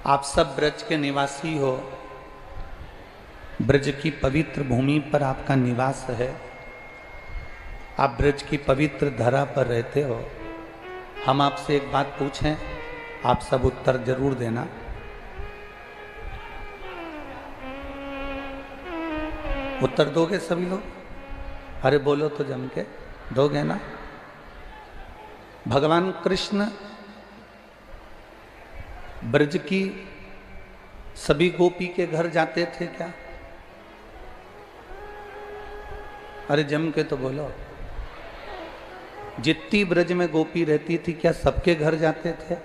आप सब ब्रज के निवासी हो, ब्रज की पवित्र भूमि पर आपका निवास है, आप ब्रज की पवित्र धरा पर रहते हो। हम आपसे एक बात पूछें, आप सब उत्तर जरूर देना। उत्तर दोगे सभी लोग? अरे बोलो तो जम के, दोगे ना? भगवान कृष्ण ब्रज की सभी गोपी के घर जाते थे क्या? अरे जम के तो बोलो। जितनी ब्रज में गोपी रहती थी क्या सबके घर जाते थे?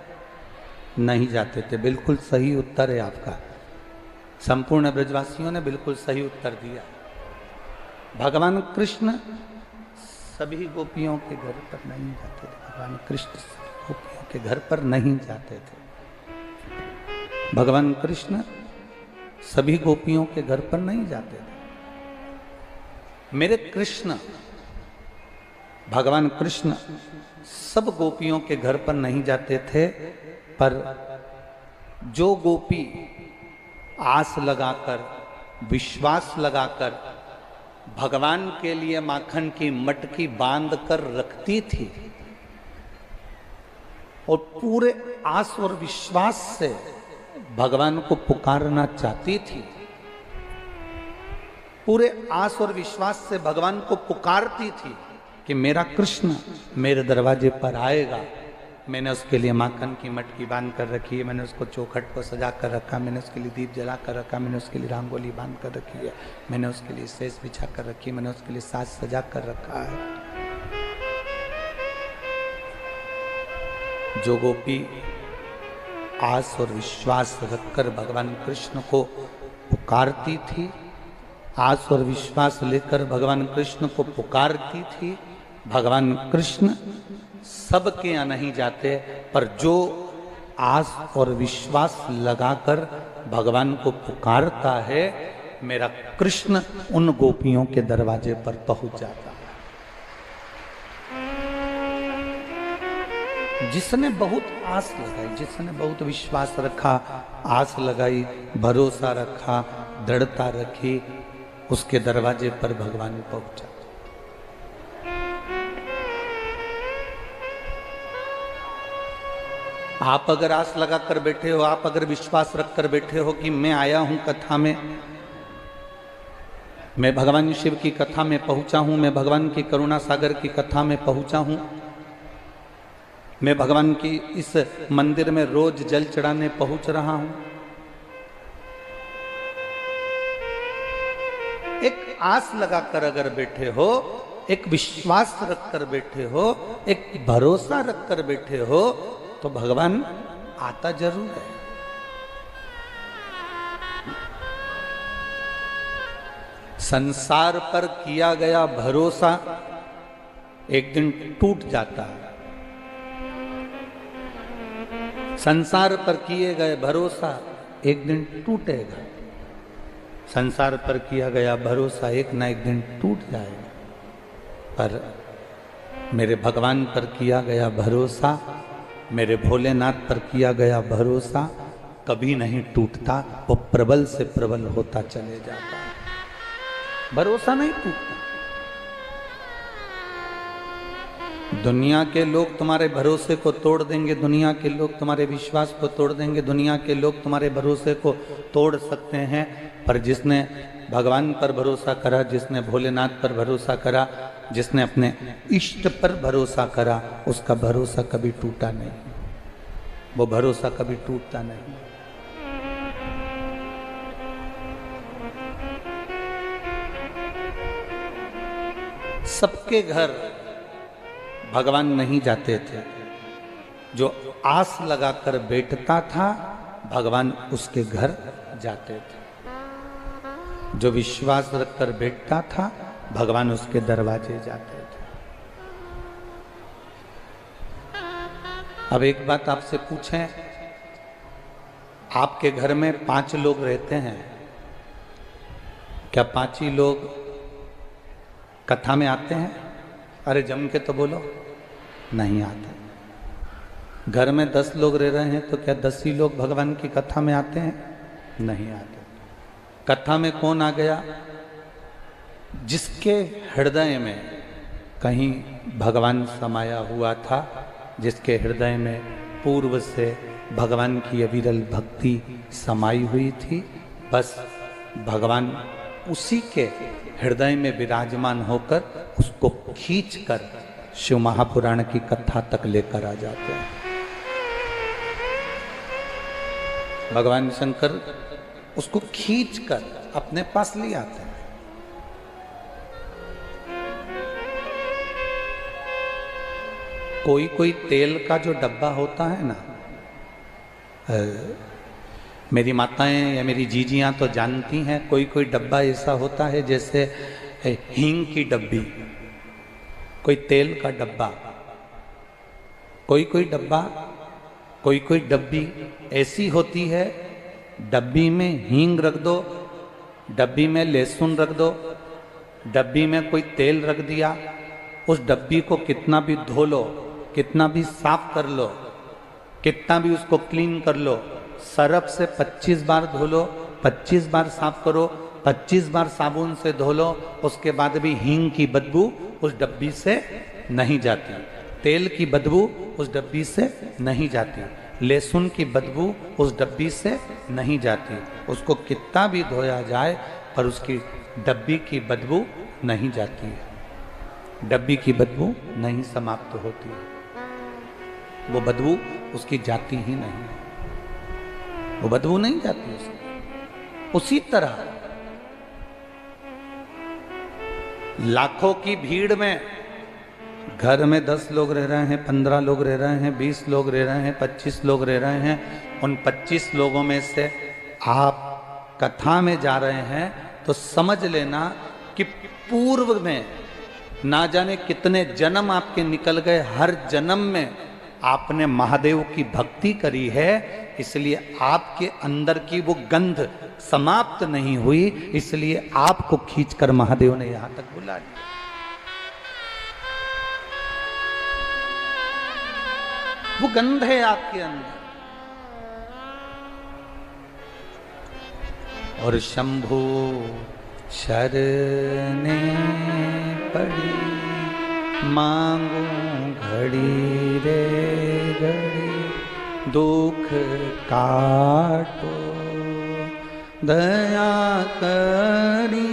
नहीं जाते थे। बिल्कुल सही उत्तर है आपका। संपूर्ण ब्रजवासियों ने बिल्कुल सही उत्तर दिया। भगवान कृष्ण सभी गोपियों के घर पर नहीं जाते थे। भगवान कृष्ण सभी गोपियों के घर पर नहीं जाते थे। भगवान कृष्ण सभी गोपियों के घर पर नहीं जाते थे। मेरे कृष्ण भगवान कृष्ण सब गोपियों के घर पर नहीं जाते थे, पर जो गोपी आस लगाकर, विश्वास लगाकर भगवान के लिए माखन की मटकी बांध कर रखती थी और पूरे आस और विश्वास से भगवान को पुकारना चाहती थी, पूरे आस और विश्वास से भगवान को पुकारती थी कि मेरा कृष्ण मेरे दरवाजे पर आएगा। मैंने उसके लिए माखन की मटकी बांध कर रखी है, मैंने उसको चौखट को सजा कर रखा, मैंने उसके लिए दीप जला कर रखा, मैंने उसके लिए रंगोली बांध कर रखी है, मैंने उसके लिए सेज बिछा कर रखी है, मैंने उसके लिए साज सजा कर रखा है। जो गोपी आस और विश्वास रखकर भगवान कृष्ण को पुकारती थी, आस और विश्वास लेकर भगवान कृष्ण को पुकारती थी, भगवान कृष्ण सबके यहाँ नहीं जाते, पर जो आस और विश्वास लगाकर भगवान को पुकारता है, मेरा कृष्ण उन गोपियों के दरवाजे पर पहुंच जाता है। जिसने बहुत आस लगाई, जिसने बहुत विश्वास रखा, आस लगाई, भरोसा रखा, दृढ़ता रखी, उसके दरवाजे पर भगवान पहुंचा। आप अगर आस लगा कर बैठे हो, आप अगर विश्वास रख कर बैठे हो कि मैं आया हूं कथा में, मैं भगवान शिव की कथा में पहुंचा हूं, मैं भगवान की करुणा सागर की कथा में पहुंचा हूं, मैं भगवान की इस मंदिर में रोज जल चढ़ाने पहुंच रहा हूं, एक आस लगाकर अगर बैठे हो, एक विश्वास रखकर बैठे हो, एक भरोसा रखकर बैठे हो, तो भगवान आता जरूर है। संसार पर किया गया भरोसा एक दिन टूट जाता है। संसार पर किए गए भरोसा एक दिन टूटेगा। संसार पर किया गया भरोसा एक ना एक दिन टूट जाएगा, पर मेरे भगवान पर किया गया भरोसा, मेरे भोलेनाथ पर किया गया भरोसा कभी नहीं टूटता, वो प्रबल से प्रबल होता चले जाता है। भरोसा नहीं टूटता। दुनिया के लोग तुम्हारे भरोसे को तोड़ देंगे, दुनिया के लोग तुम्हारे विश्वास को तोड़ देंगे, दुनिया के लोग तुम्हारे भरोसे को तोड़ सकते हैं, पर जिसने भगवान पर भरोसा करा, जिसने भोलेनाथ पर भरोसा करा, जिसने अपने इष्ट पर भरोसा करा, उसका भरोसा कभी टूटा नहीं, वो भरोसा कभी टूटता नहीं। सबके घर भगवान नहीं जाते थे। जो आस लगाकर बैठता था, भगवान उसके घर जाते थे। जो विश्वास रखकर बैठता था, भगवान उसके दरवाजे जाते थे। अब एक बात आपसे पूछें, आपके घर में 5 लोग रहते हैं, क्या 5 ही लोग कथा में आते हैं? अरे जम के तो बोलो, नहीं आते। घर में 10 लोग रह रहे हैं तो क्या 10 ही लोग भगवान की कथा में आते हैं? नहीं आते। कथा में कौन आ गया? जिसके हृदय में कहीं भगवान समाया हुआ था, जिसके हृदय में पूर्व से भगवान की अविरल भक्ति समाई हुई थी, बस भगवान उसी के हृदय में विराजमान होकर उसको खींचकर शिव महापुराण की कथा तक लेकर आ जाते हैं। भगवान शंकर उसको खींचकर अपने पास ले आते हैं। कोई कोई तेल का जो डब्बा होता है ना, मेरी माताएं या मेरी जीजियां तो जानती हैं, कोई कोई डब्बा ऐसा होता है जैसे हींग की डब्बी, कोई तेल का डब्बा, कोई कोई डब्बी ऐसी होती है, डब्बी में हींग रख दो, डब्बी में लहसुन रख दो, डब्बी में कोई तेल रख दिया, उस डब्बी को कितना भी धो लो, कितना भी साफ कर लो, कितना भी उसको क्लीन कर लो, सरफ से 25 बार धो लो, 25 बार साफ करो, 25 बार साबुन से धो लो, उसके बाद भी हींग की बदबू उस डब्बी से नहीं जाती, तेल की बदबू उस डब्बी से नहीं जाती, लहसुन की बदबू उस डब्बी से नहीं जाती। उसको कितना भी धोया जाए पर उसकी डब्बी की बदबू नहीं जाती है, डब्बी की बदबू नहीं समाप्त होती है, वो बदबू उसकी जाती ही नहीं, वो बदबू नहीं जाती उसकी। उसी तरह लाखों की भीड़ में घर में 10 लोग रह रहे हैं, 15 लोग रह रहे हैं, 20 लोग रह रहे हैं, 25 लोग रह रहे हैं, उन 25 लोगों में से आप कथा में जा रहे हैं तो समझ लेना कि पूर्व में ना जाने कितने जन्म आपके निकल गए, हर जन्म में आपने महादेव की भक्ति करी है, इसलिए आपके अंदर की वो गंध समाप्त नहीं हुई, इसलिए आपको खींचकर महादेव ने यहां तक बुला लिया। वो गंध है आपके अंदर। और शंभु शरणे पड़ी मांगू घड़ी रे घड़ी, दुख काटो दया करी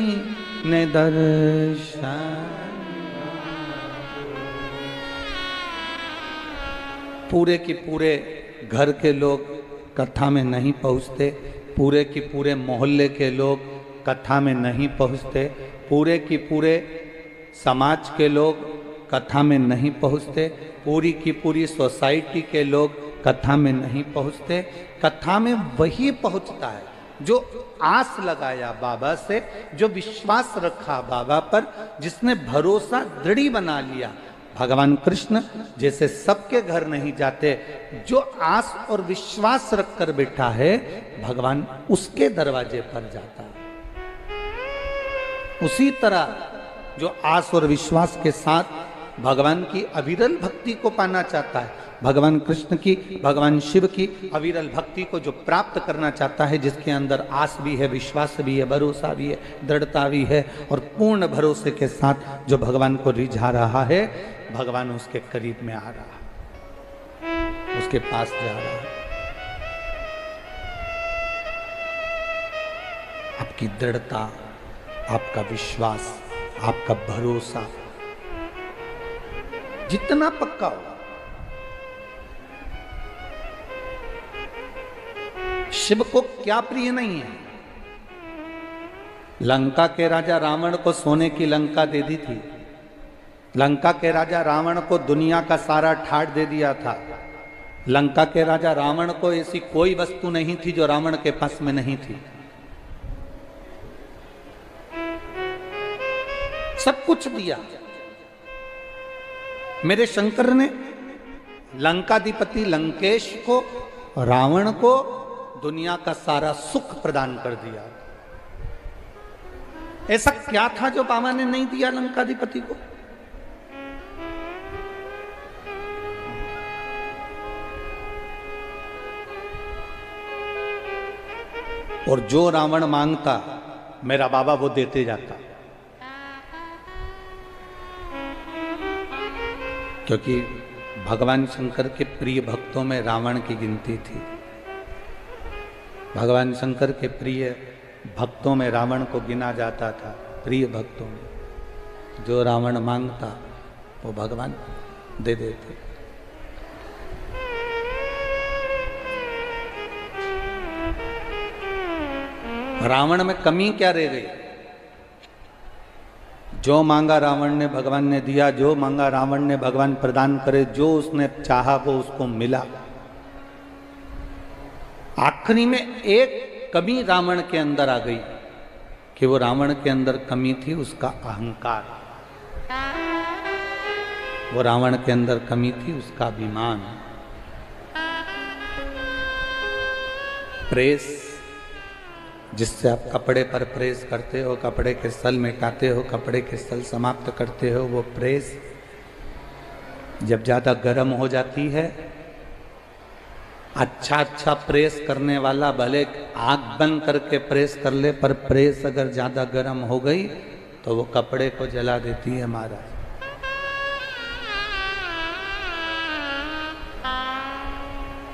ने दर्शन। पूरे की पूरे घर के लोग कथा में नहीं पहुँचते, पूरे की पूरे मोहल्ले के लोग कथा में नहीं पहुँचते, पूरे की पूरे समाज के लोग कथा में नहीं पहुँचते, पूरी की पूरी सोसाइटी के लोग कथा में नहीं पहुँचते। कथा में वही पहुँचता है जो आस लगाया बाबा से, जो विश्वास रखा बाबा पर, जिसने भरोसा दृढ़ बना लिया। भगवान कृष्ण जैसे सबके घर नहीं जाते, जो आस और विश्वास रखकर बैठा है भगवान उसके दरवाजे पर जाता है। उसी तरह जो आस और विश्वास के साथ भगवान की अविरल भक्ति को पाना चाहता है, भगवान कृष्ण की, भगवान शिव की अविरल भक्ति को जो प्राप्त करना चाहता है, जिसके अंदर आस भी है, विश्वास भी है, भरोसा भी है, दृढ़ता भी है, और पूर्ण भरोसे के साथ जो भगवान को रिझा रहा है, भगवान उसके करीब में आ रहा है, उसके पास जा रहा है। आपकी दृढ़ता, आपका विश्वास, आपका भरोसा जितना पक्का हो। शिव को क्या प्रिय नहीं है? लंका के राजा रावण को सोने की लंका दे दी थी, लंका के राजा रावण को दुनिया का सारा ठाट दे दिया था, लंका के राजा रावण को ऐसी कोई वस्तु नहीं थी जो रावण के पास में नहीं थी, सब कुछ दिया। मेरे शंकर ने लंकाधिपति लंकेश को, रावण को दुनिया का सारा सुख प्रदान कर दिया। ऐसा क्या था जो बाबा ने नहीं दिया लंकाधिपति को? और जो रावण मांगता मेरा बाबा वो देते जाता, क्योंकि भगवान शंकर के प्रिय भक्तों में रावण की गिनती थी। भगवान शंकर के प्रिय भक्तों में रावण को गिना जाता था। प्रिय भक्तों में जो रावण मांगता वो भगवान दे देते। रावण में कमी क्या रह गई? जो मांगा रावण ने भगवान ने दिया, जो मांगा रावण ने भगवान प्रदान करे, जो उसने चाहा वो उसको मिला। आखिरी में एक कमी रावण के अंदर आ गई कि वो रावण के अंदर कमी थी उसका अहंकार। वो रावण के अंदर कमी थी उसका अभिमान। प्रेस, जिससे आप कपड़े पर प्रेस करते हो, कपड़े के सल मिटाते हो, कपड़े के सल समाप्त करते हो, वो प्रेस जब ज्यादा गर्म हो जाती है, अच्छा प्रेस करने वाला भले आग बंद करके प्रेस कर ले, पर प्रेस अगर ज्यादा गर्म हो गई तो वो कपड़े को जला देती है महाराज।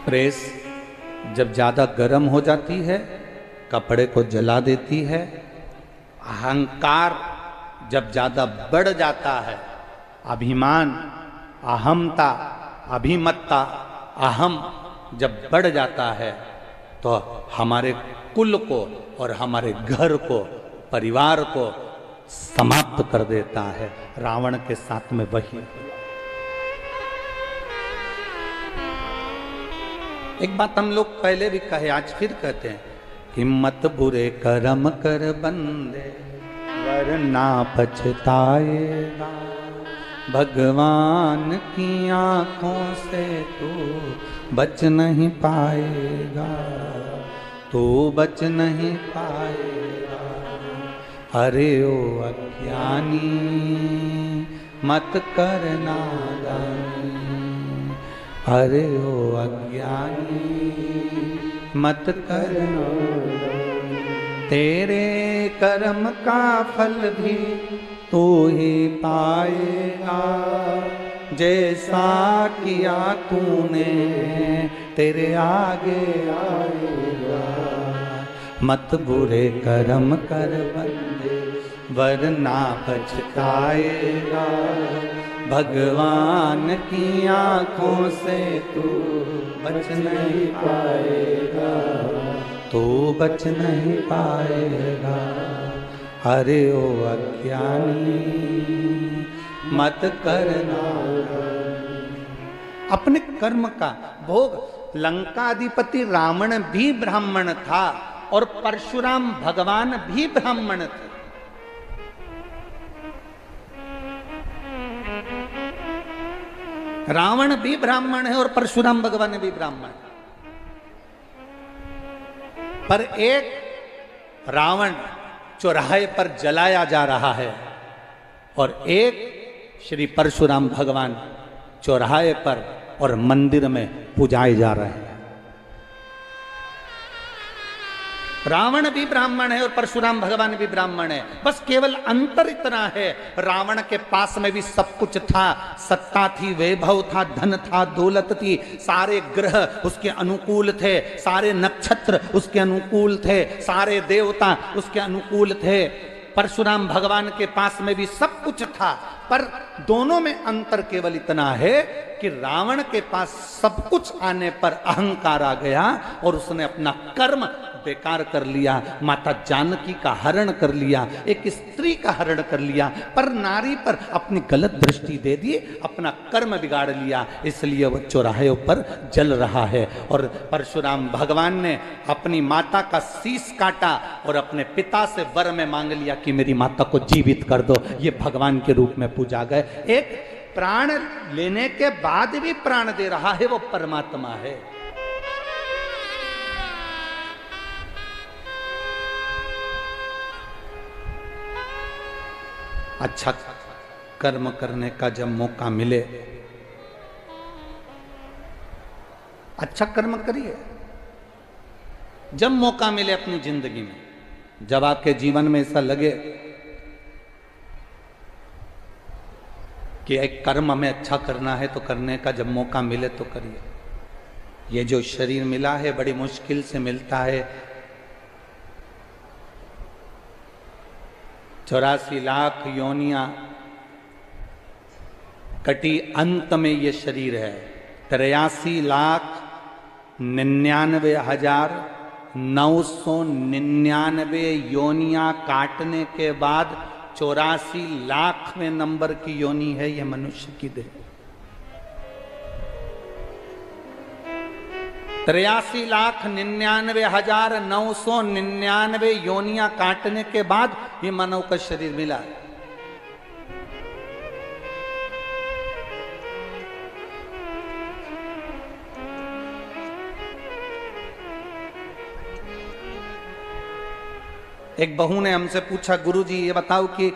प्रेस जब ज्यादा गर्म हो जाती है कपड़े को जला देती है। अहंकार जब ज्यादा बढ़ जाता है, अभिमान, अहमता, अभिमत्ता, अहम जब बढ़ जाता है तो हमारे कुल को और हमारे घर को, परिवार को समाप्त कर देता है। रावण के साथ में वही। एक बात हम लोग पहले भी कहे, आज फिर कहते हैं, हिम्मत बुरे कर्म कर बंदे वरना पछताएगा, भगवान की आंखों से तू बच नहीं पाएगा, तू बच नहीं पाएगा। अरे ओ अज्ञानी मत कर नादानी, अरे ओ अज्ञानी मत कर नादानी, तेरे कर्म का फल भी तू ही पाएगा, जैसा किया तूने तेरे आगे आएगा। मत बुरे कर्म कर बंदे वरना पछताएगा, भगवान की आंखों से तू बच नहीं पाएगा, तू बच नहीं पाएगा। अरे ओ अज्ञानी मत करना। अपने कर्म का भोग। लंकाधिपति रावण भी ब्राह्मण था और परशुराम भगवान भी ब्राह्मण थे। रावण भी ब्राह्मण है और परशुराम भगवान भी ब्राह्मण। पर एक रावण चौराहे पर जलाया जा रहा है और एक श्री परशुराम भगवान चौराहे पर और मंदिर में पूजाए जा रहे हैं। रावण भी ब्राह्मण है और परशुराम भगवान भी ब्राह्मण है। बस केवल अंतर इतना है, रावण के पास में भी सब कुछ था, सत्ता थी, वैभव था, धन था, दौलत थी, सारे ग्रह उसके अनुकूल थे, सारे नक्षत्र उसके अनुकूल थे, सारे देवता उसके अनुकूल थे। परशुराम भगवान के पास में भी सब कुछ था, पर दोनों में अंतर केवल इतना है कि रावण के पास सब कुछ आने पर अहंकार आ गया और उसने अपना कर्म बेकार कर लिया, माता जानकी का हरण कर लिया, एक स्त्री का हरण कर लिया, पर नारी पर अपनी गलत दृष्टि दे दी, अपना कर्म बिगाड़ लिया, इसलिए वह चौराहे पर जल रहा है। और परशुराम भगवान ने अपनी माता का शीश काटा और अपने पिता से वर में मांग लिया कि मेरी माता को जीवित कर दो। ये भगवान के रूप में पूजा गए। एक प्राण लेने के बाद भी प्राण दे रहा है वो परमात्मा है। अच्छा कर्म करने का जब मौका मिले, अच्छा कर्म करिए। जब मौका मिले अपनी जिंदगी में, जब आपके जीवन में ऐसा लगे कि एक कर्म हमें अच्छा करना है तो करने का जब मौका मिले तो करिए। ये जो शरीर मिला है बड़ी मुश्किल से मिलता है। 84 लाख योनियां कटी, अंत में ये शरीर है। 83,99,999 योनियां काटने के बाद 84 लाखवें नंबर की योनि है ये मनुष्य की देह। 83,99,999 योनियां काटने के बाद ये मानव का शरीर मिला है। एक बहू ने हमसे पूछा, गुरुजी ये बताओ कि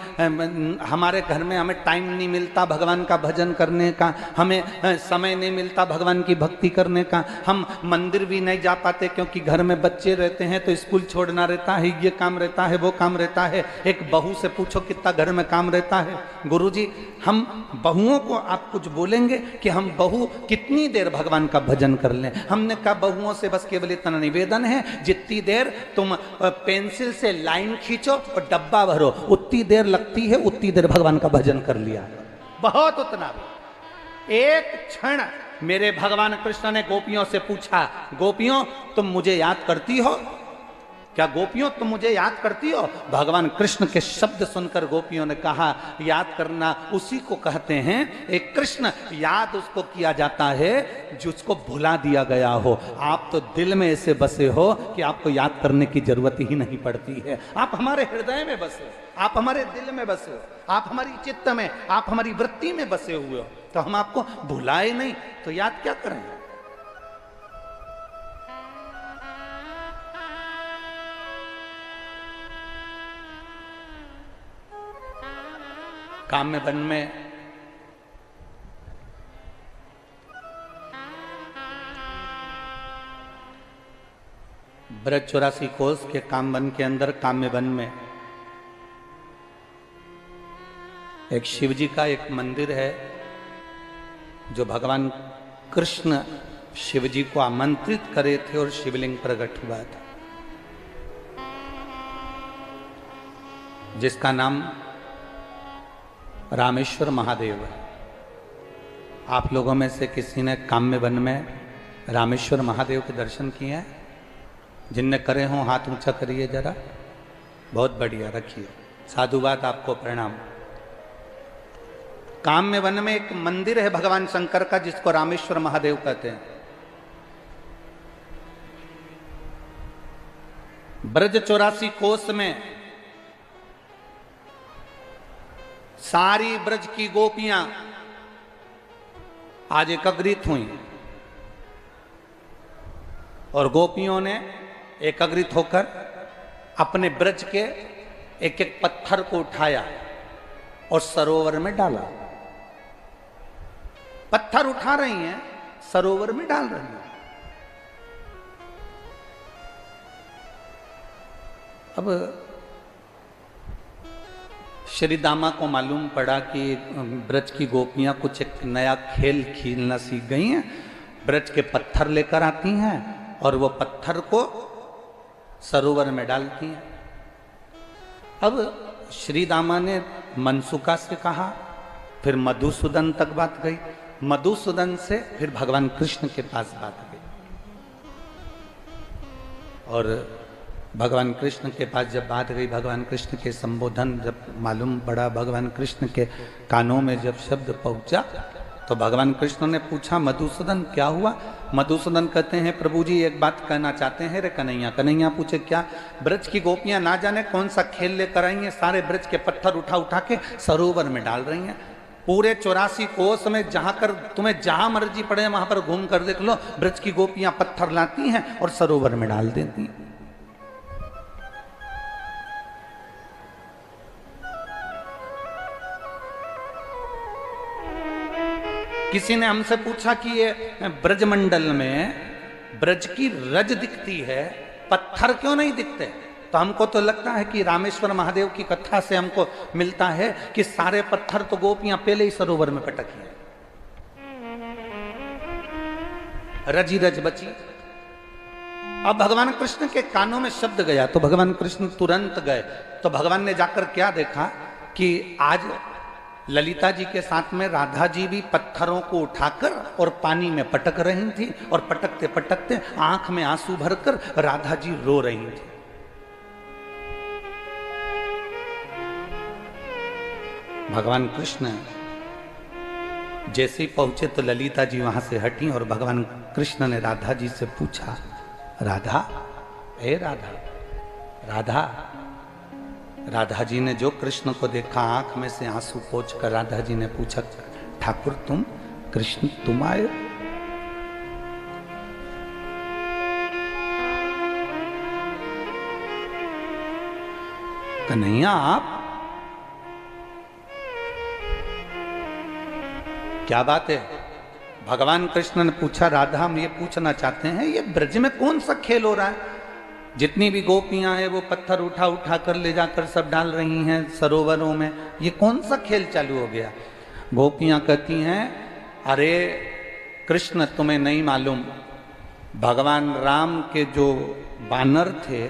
हमारे घर में हमें टाइम नहीं मिलता भगवान का भजन करने का, हमें समय नहीं मिलता भगवान की भक्ति करने का, हम मंदिर भी नहीं जा पाते क्योंकि घर में बच्चे रहते हैं तो स्कूल छोड़ना रहता है, ये काम रहता है, वो काम रहता है। एक बहू से पूछो कितना घर में काम रहता है। गुरुजी हम बहुओं को आप कुछ बोलेंगे कि हम बहू कितनी देर भगवान का भजन कर लें? हमने कहा बहुओं से बस केवल इतना निवेदन है, जितनी देर तुम पेंसिल से लाइन खींचो और डब्बा भरो, उतनी देर लगती है उतनी देर भगवान का भजन कर लिया, बहुत उतना भी। एक क्षण मेरे भगवान कृष्ण ने गोपियों से पूछा, गोपियों तुम मुझे याद करती हो क्या? गोपियों तुम मुझे याद करती हो? भगवान कृष्ण के शब्द सुनकर गोपियों ने कहा, याद करना उसी को कहते हैं, एक कृष्ण याद उसको किया जाता है जिसको भुला दिया गया हो। आप तो दिल में ऐसे बसे हो कि आपको याद करने की जरूरत ही नहीं पड़ती है। आप हमारे हृदय में बसे हो, आप हमारे दिल में बसे हो, आप हमारी चित्त में, आप हमारी वृत्ति में बसे हुए हो, तो हम आपको भुलाए नहीं तो याद क्या करें? काम्य वन में ब्रज 84 कोस के कामवन के अंदर काम्य वन में एक शिव जी का एक मंदिर है जो भगवान कृष्ण शिव जी को आमंत्रित करे थे और शिवलिंग प्रकट हुआ था, जिसका नाम रामेश्वर महादेव है। आप लोगों में से किसी ने काम्य वन में रामेश्वर महादेव के दर्शन किए हैं? जिनने करे हों हाथ ऊंचा करिए जरा। बहुत बढ़िया, रखिए, साधुवाद, आपको प्रणाम। काम्य वन में एक मंदिर है भगवान शंकर का जिसको रामेश्वर महादेव कहते हैं। ब्रज 84 कोस में सारी ब्रज की गोपियां आज एकत्रित हुई और गोपियों ने एकत्रित होकर अपने ब्रज के एक एक पत्थर को उठाया और सरोवर में डाला। पत्थर उठा रही हैं, सरोवर में डाल रही हैं। अब श्री दामा को मालूम पड़ा कि ब्रज की गोपियां कुछ एक नया खेल खेलना सीख गई हैं। ब्रज के पत्थर लेकर आती हैं और वो पत्थर को सरोवर में डालती हैं। अब श्री दामा ने मनसुका से कहा, फिर मधुसूदन तक बात गई, मधुसूदन से फिर भगवान कृष्ण के पास बात गई और भगवान कृष्ण के पास जब बात गई, भगवान कृष्ण के संबोधन जब मालूम पड़ा, भगवान कृष्ण के कानों में जब शब्द पहुंचा तो भगवान कृष्ण ने पूछा, मधुसूदन क्या हुआ? मधुसूदन कहते हैं, प्रभु जी एक बात कहना चाहते हैं रे कन्हैया। कन्हैया पूछे क्या? ब्रज की गोपियां ना जाने कौन सा खेल लेकर आई हैं, सारे ब्रज के पत्थर उठा उठा के सरोवर में डाल रही हैं। पूरे 84 कोस में जहां कर तुम्हें जहां मर्जी पड़े वहां पर घूम कर देख लो, ब्रज की गोपियां पत्थर लाती हैं और सरोवर में डाल देती हैं। किसी ने हमसे पूछा कि ये ब्रजमंडल में ब्रज की रज दिखती है, पत्थर क्यों नहीं दिखते? तो हमको तो लगता है कि रामेश्वर महादेव की कथा से हमको मिलता है कि सारे पत्थर तो गोपियां पहले ही सरोवर में पटकी हैं, रजी रज बची। अब भगवान कृष्ण के कानों में शब्द गया तो भगवान कृष्ण तुरंत गए। तो भगवान ने जाकर क्या देखा कि आज ललिता जी के साथ में राधा जी भी पत्थरों को उठाकर और पानी में पटक रही थी, और पटकते पटकते आंख में आंसू भरकर राधा जी रो रही थी। भगवान कृष्ण जैसे ही पहुंचे तो ललिता जी वहां से हटी और भगवान कृष्ण ने राधा जी से पूछा, राधा, ए राधा, राधा। राधा जी ने जो कृष्ण को देखा आंख में से आंसू पोंछ कर राधा जी ने पूछा, ठाकुर तुम, कृष्ण तुम आए? कन्हैया आप? क्या बात है? भगवान कृष्ण ने पूछा, राधा हम ये पूछना चाहते हैं ये ब्रज में कौन सा खेल हो रहा है? जितनी भी गोपियां हैं वो पत्थर उठा उठा कर ले जाकर सब डाल रही हैं सरोवरों में, ये कौन सा खेल चालू हो गया? गोपियां कहती हैं, अरे कृष्ण तुम्हें नहीं मालूम, भगवान राम के जो बानर थे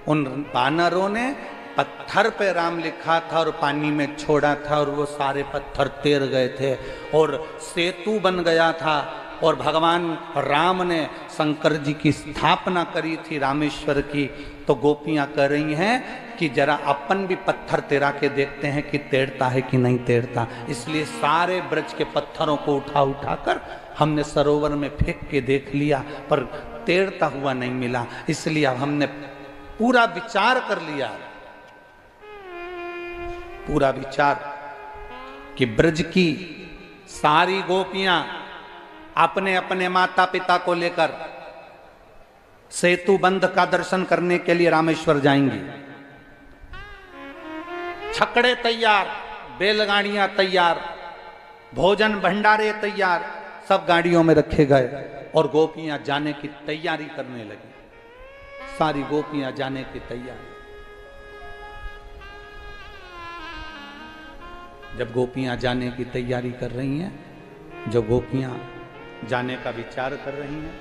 उन बानरों ने पत्थर पे राम लिखा था और पानी में छोड़ा था और वो सारे पत्थर तैर गए थे और सेतु बन गया था, और भगवान राम ने शंकर जी की स्थापना करी थी रामेश्वर की। तो गोपियां कह रही हैं कि जरा अपन भी पत्थर तैरा के देखते हैं कि तैरता है कि नहीं तैरता। इसलिए सारे ब्रज के पत्थरों को उठा उठा कर हमने सरोवर में फेंक के देख लिया, पर तैरता हुआ नहीं मिला। इसलिए अब हमने पूरा विचार कर लिया, पूरा विचार कि ब्रज की सारी गोपियां अपने अपने माता पिता को लेकर सेतु बंध का दर्शन करने के लिए रामेश्वर जाएंगी। छकड़े तैयार, बैलगाड़ियां तैयार, भोजन भंडारे तैयार, सब गाड़ियों में रखे गए और गोपियां जाने की तैयारी करने लगी। सारी गोपियां जाने की तैयारी। जब गोपियां जाने की तैयारी कर रही हैं, जब गोपियां जाने का विचार कर रही हैं,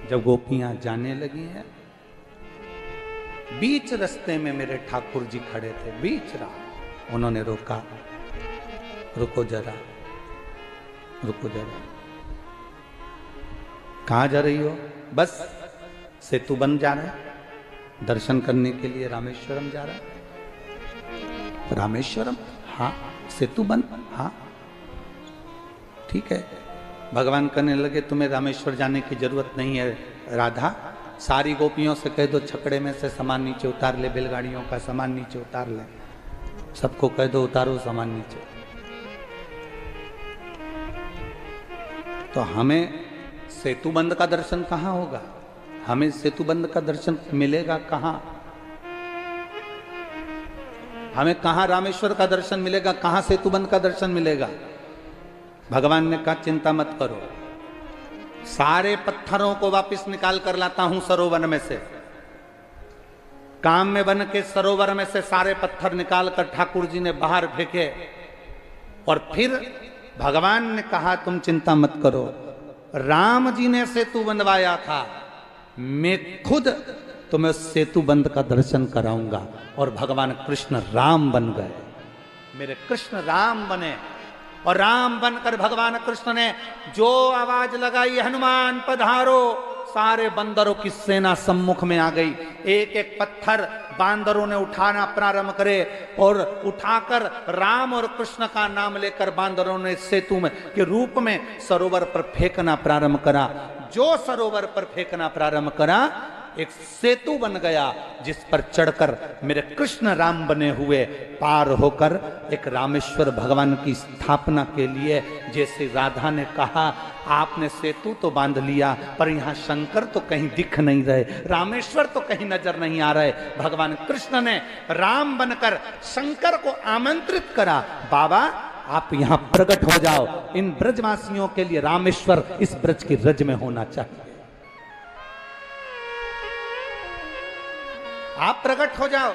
जब गोपियां जाने लगी हैं, बीच रास्ते में मेरे ठाकुर जी खड़े थे, बीच राह। उन्होंने रोका, रुको जरा, रुको जरा, कहाँ जा रही हो? बस सेतु बंद जा रहा है, दर्शन करने के लिए रामेश्वरम जा रहा है। रामेश्वरम? हाँ। सेतु बंद? हाँ ठीक है। भगवान कहने लगे, तुम्हें रामेश्वर जाने की जरूरत नहीं है राधा, सारी गोपियों से कह दो छकड़े में से सामान नीचे उतार ले, बैलगाड़ियों का सामान नीचे उतार ले, सबको कह दो उतारो सामान नीचे। तो हमें सेतु बंद का दर्शन कहाँ होगा? हमें सेतु बंद का दर्शन मिलेगा कहाँ? हमें कहाँ रामेश्वर का दर्शन मिलेगा? कहाँ सेतु बंद का दर्शन मिलेगा? भगवान ने कहा, चिंता मत करो, सारे पत्थरों को वापस निकाल कर लाता हूं सरोवर में से। काम में बन के सरोवर में से सारे पत्थर निकाल कर ठाकुर जी ने बाहर फेंके और फिर भगवान ने कहा, तुम चिंता मत करो, राम जी ने सेतु बनवाया था, मैं खुद तुम्हें सेतु बंद का दर्शन कराऊंगा। और भगवान कृष्ण राम बन गए, मेरे कृष्ण राम बने। और राम बनकर भगवान कृष्ण ने जो आवाज लगाई, हनुमान पधारो, सारे बंदरों की सेना सम्मुख में आ गई। एक एक पत्थर बांदरों ने उठाना प्रारंभ करे और उठाकर राम और कृष्ण का नाम लेकर बांदरों ने सेतु में के रूप में सरोवर पर फेंकना प्रारंभ करा। जो सरोवर पर फेंकना प्रारंभ करा, एक सेतु बन गया जिस पर चढ़कर मेरे कृष्ण राम बने हुए पार होकर एक रामेश्वर भगवान की स्थापना के लिए, जैसे राधा ने कहा, आपने सेतु तो बांध लिया पर यहाँ शंकर तो कहीं दिख नहीं रहे, रामेश्वर तो कहीं नजर नहीं आ रहे। भगवान कृष्ण ने राम बनकर शंकर को आमंत्रित करा, बाबा आप यहाँ प्रकट हो जाओ, इन ब्रजवासियों के लिए रामेश्वर इस ब्रज की रज में होना चाहिए। आप प्रकट हो जाओ।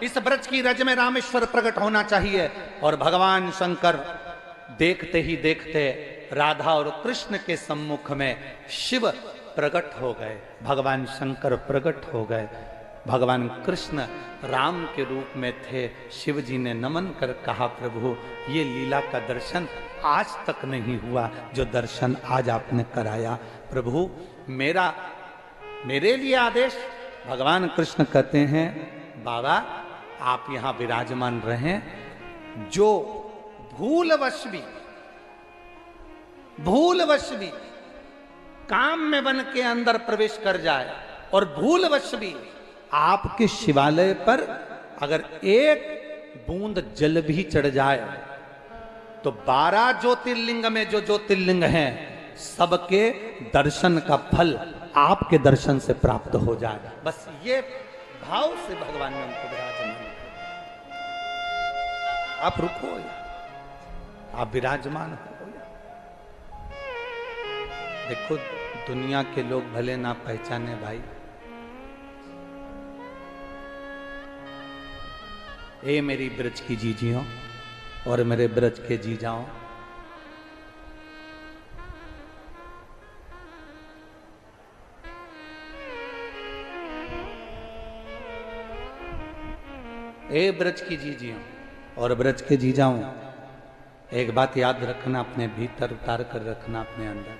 इस ब्रज की रज में रामेश्वर प्रकट होना चाहिए। और भगवान शंकर देखते ही देखते राधा और कृष्ण के सम्मुख में शिव प्रकट हो गए। भगवान शंकर प्रकट हो गए। भगवान कृष्ण राम के रूप में थे। शिव जी ने नमन कर कहा, प्रभु ये लीला का दर्शन आज तक नहीं हुआ जो दर्शन आज आपने कराया। प्रभु मेरे लिए आदेश। भगवान कृष्ण कहते हैं, बाबा आप यहां विराजमान रहें। जो भूलवश भी काम में बन के अंदर प्रवेश कर जाए और भूलवश भी आपके शिवालय पर अगर एक बूंद जल भी चढ़ जाए तो 12 ज्योतिर्लिंग में जो ज्योतिर्लिंग हैं सबके दर्शन का फल आपके दर्शन से प्राप्त हो जाए। बस ये भाव से भगवान ने उनको विराजमान किया। आप रुको, आप विराजमान हो। देखो दुनिया के लोग भले ना पहचाने भाई, ए मेरी ब्रज की जीजियों और मेरे ब्रज के जीजाओं, ए ब्रज की जीजियों और ब्रज के जीजाओं, एक बात याद रखना, अपने भीतर उतार कर रखना, अपने अंदर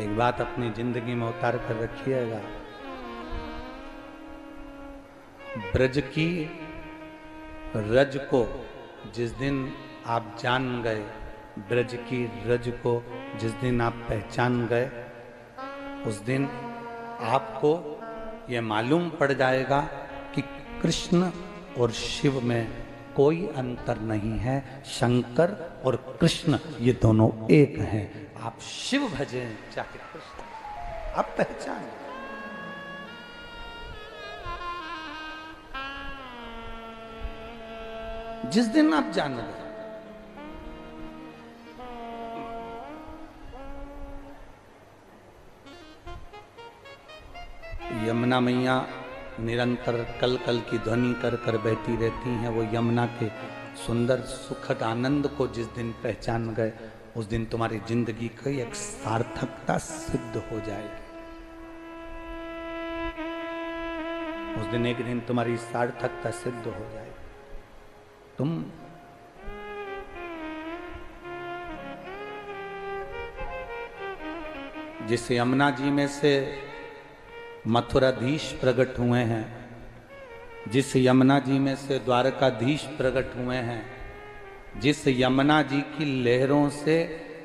एक बात अपनी जिंदगी में उतार कर रखिएगा। ब्रज की रज को जिस दिन आप जान गए, ब्रज की रज को जिस दिन आप पहचान गए, उस दिन आपको ये मालूम पड़ जाएगा कि कृष्ण और शिव में कोई अंतर नहीं है। शंकर और कृष्ण ये दोनों एक हैं। आप शिव भजें चाहे कृष्ण, आप पहचान। जिस दिन आप जान गए, यमुना मैया निरंतर कल कल की ध्वनि कर कर बहती रहती हैं। वो यमुना के सुंदर सुखद आनंद को जिस दिन पहचान गए, उस दिन तुम्हारी जिंदगी की एक सार्थकता सिद्ध हो जाएगी। उस दिन एक दिन तुम्हारी सार्थकता सिद्ध हो जाएगी। तुम जिस यमुना जी में से मथुराधीश प्रकट हुए हैं, जिस यमुना जी में से द्वारकाधीश प्रकट हुए हैं, जिस यमुना जी की लहरों से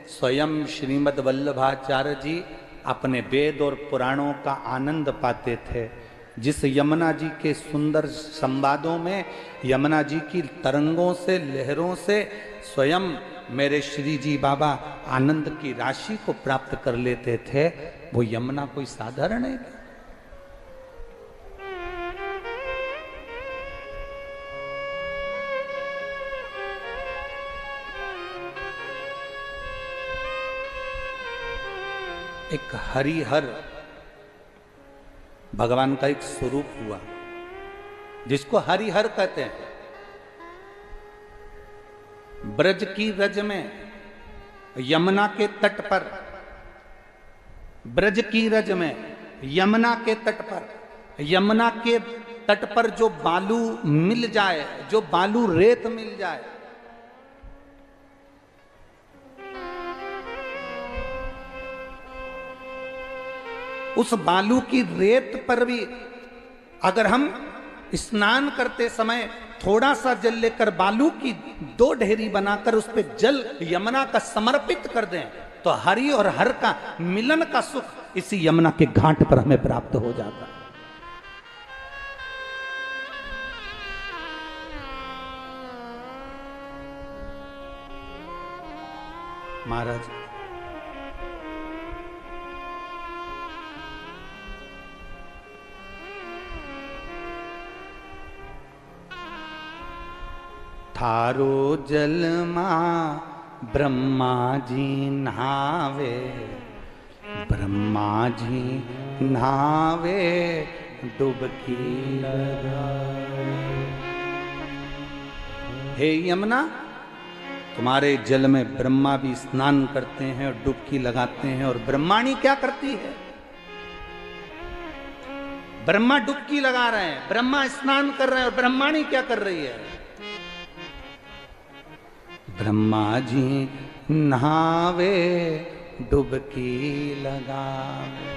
स्वयं श्रीमद् वल्लभाचार्य जी अपने वेद और पुराणों का आनंद पाते थे, जिस यमुना जी के सुंदर संवादों में यमुना जी की तरंगों से लहरों से स्वयं मेरे श्री जी बाबा आनंद की राशि को प्राप्त कर लेते थे, वो यमुना कोई साधारण है? एक हरिहर भगवान का एक स्वरूप हुआ जिसको हरिहर कहते हैं। ब्रज की रज में यमुना के तट पर, ब्रज की रज में यमुना के तट पर, यमुना के तट पर जो बालू मिल जाए, जो बालू रेत मिल जाए, उस बालू की रेत पर भी अगर हम स्नान करते समय थोड़ा सा जल लेकर बालू की 2 ढेरी बनाकर उस पर जल यमुना का समर्पित कर दें तो हरि और हर का मिलन का सुख इसी यमुना के घाट पर हमें प्राप्त हो जाता है। महाराज थारो जल मां ब्रह्मा जी नहावे, ब्रह्मा जी नहावे, डुबकी लगा। हे यमुना, तुम्हारे जल में ब्रह्मा भी स्नान करते हैं और डुबकी लगाते हैं। और ब्रह्माणी क्या करती है? ब्रह्मा डुबकी लगा रहे हैं, ब्रह्मा स्नान कर रहे हैं, और ब्रह्माणी क्या कर रही है? ब्रह्मा जी नहावे डुबकी लगावे।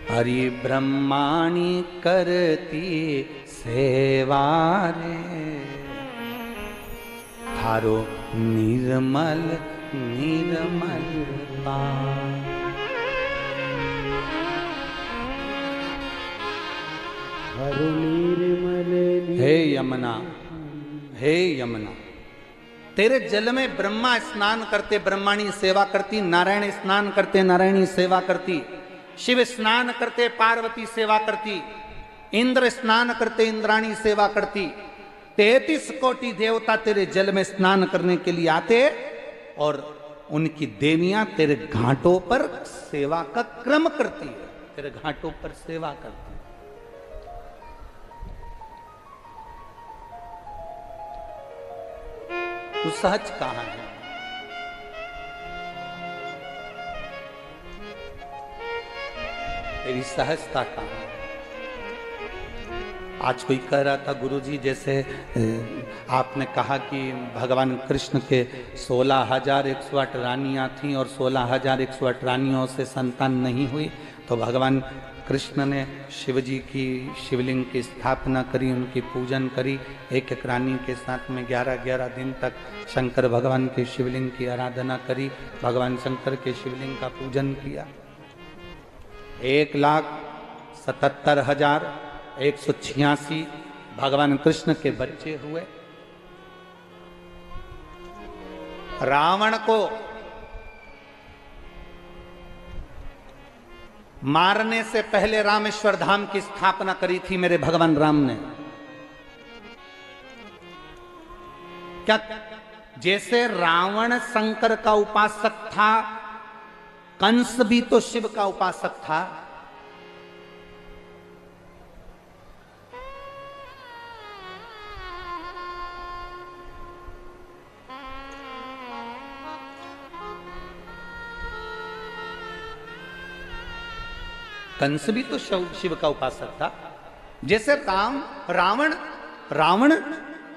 हरि ब्रह्माणी करती सेवा रे, थारो निर्मल निर्मल पार। हे यमुना, हे यमुना, तेरे जल में ब्रह्मा स्नान करते, ब्रह्माणी सेवा करती, नारायण स्नान करते, नारायणी सेवा करती, शिव स्नान करते, पार्वती सेवा करती, इंद्र स्नान करते, इंद्राणी सेवा करती। 33 कोटि देवता तेरे जल में स्नान करने के लिए आते और उनकी देवियां तेरे घाटों पर सेवा का क्रम करती है, तेरे घाटों पर सेवा करती है। तू सहज कहां है? तेरी सहजता कहां है? आज कोई कह रहा था, गुरुजी जैसे आपने कहा कि भगवान कृष्ण के 16,108 रानियां थीं और 16,108 रानियों से संतान नहीं हुई, तो भगवान कृष्ण ने शिव जी की शिवलिंग की स्थापना करी, उनकी पूजन करी। एक एक रानी के साथ में 11-11 दिन तक शंकर भगवान के शिवलिंग की आराधना करी, भगवान शंकर के शिवलिंग का पूजन किया। 1,77,186 भगवान कृष्ण के बच्चे हुए। रावण को मारने से पहले रामेश्वर धाम की स्थापना करी थी मेरे भगवान राम ने। क्या जैसे रावण शंकर का उपासक था, कंस भी तो शिव का उपासक था। कंस भी तो शिव का उपासक था। जैसे रावण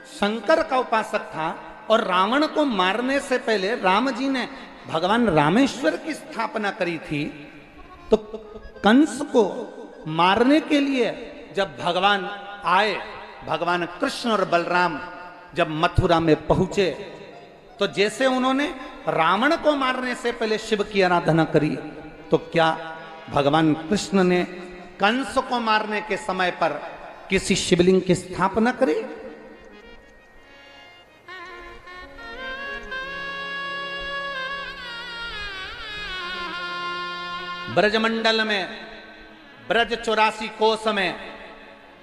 शंकर का उपासक था, और रावण को मारने से पहले राम जी ने भगवान रामेश्वर की स्थापना करी थी। तो कंस को मारने के लिए जब भगवान आए, भगवान कृष्ण और बलराम जब मथुरा में पहुंचे, तो जैसे उन्होंने रावण को मारने से पहले शिव की आराधना करी, तो क्या भगवान कृष्ण ने कंस को मारने के समय पर किसी शिवलिंग की स्थापना करी? ब्रजमंडल में, ब्रज 84 कोस में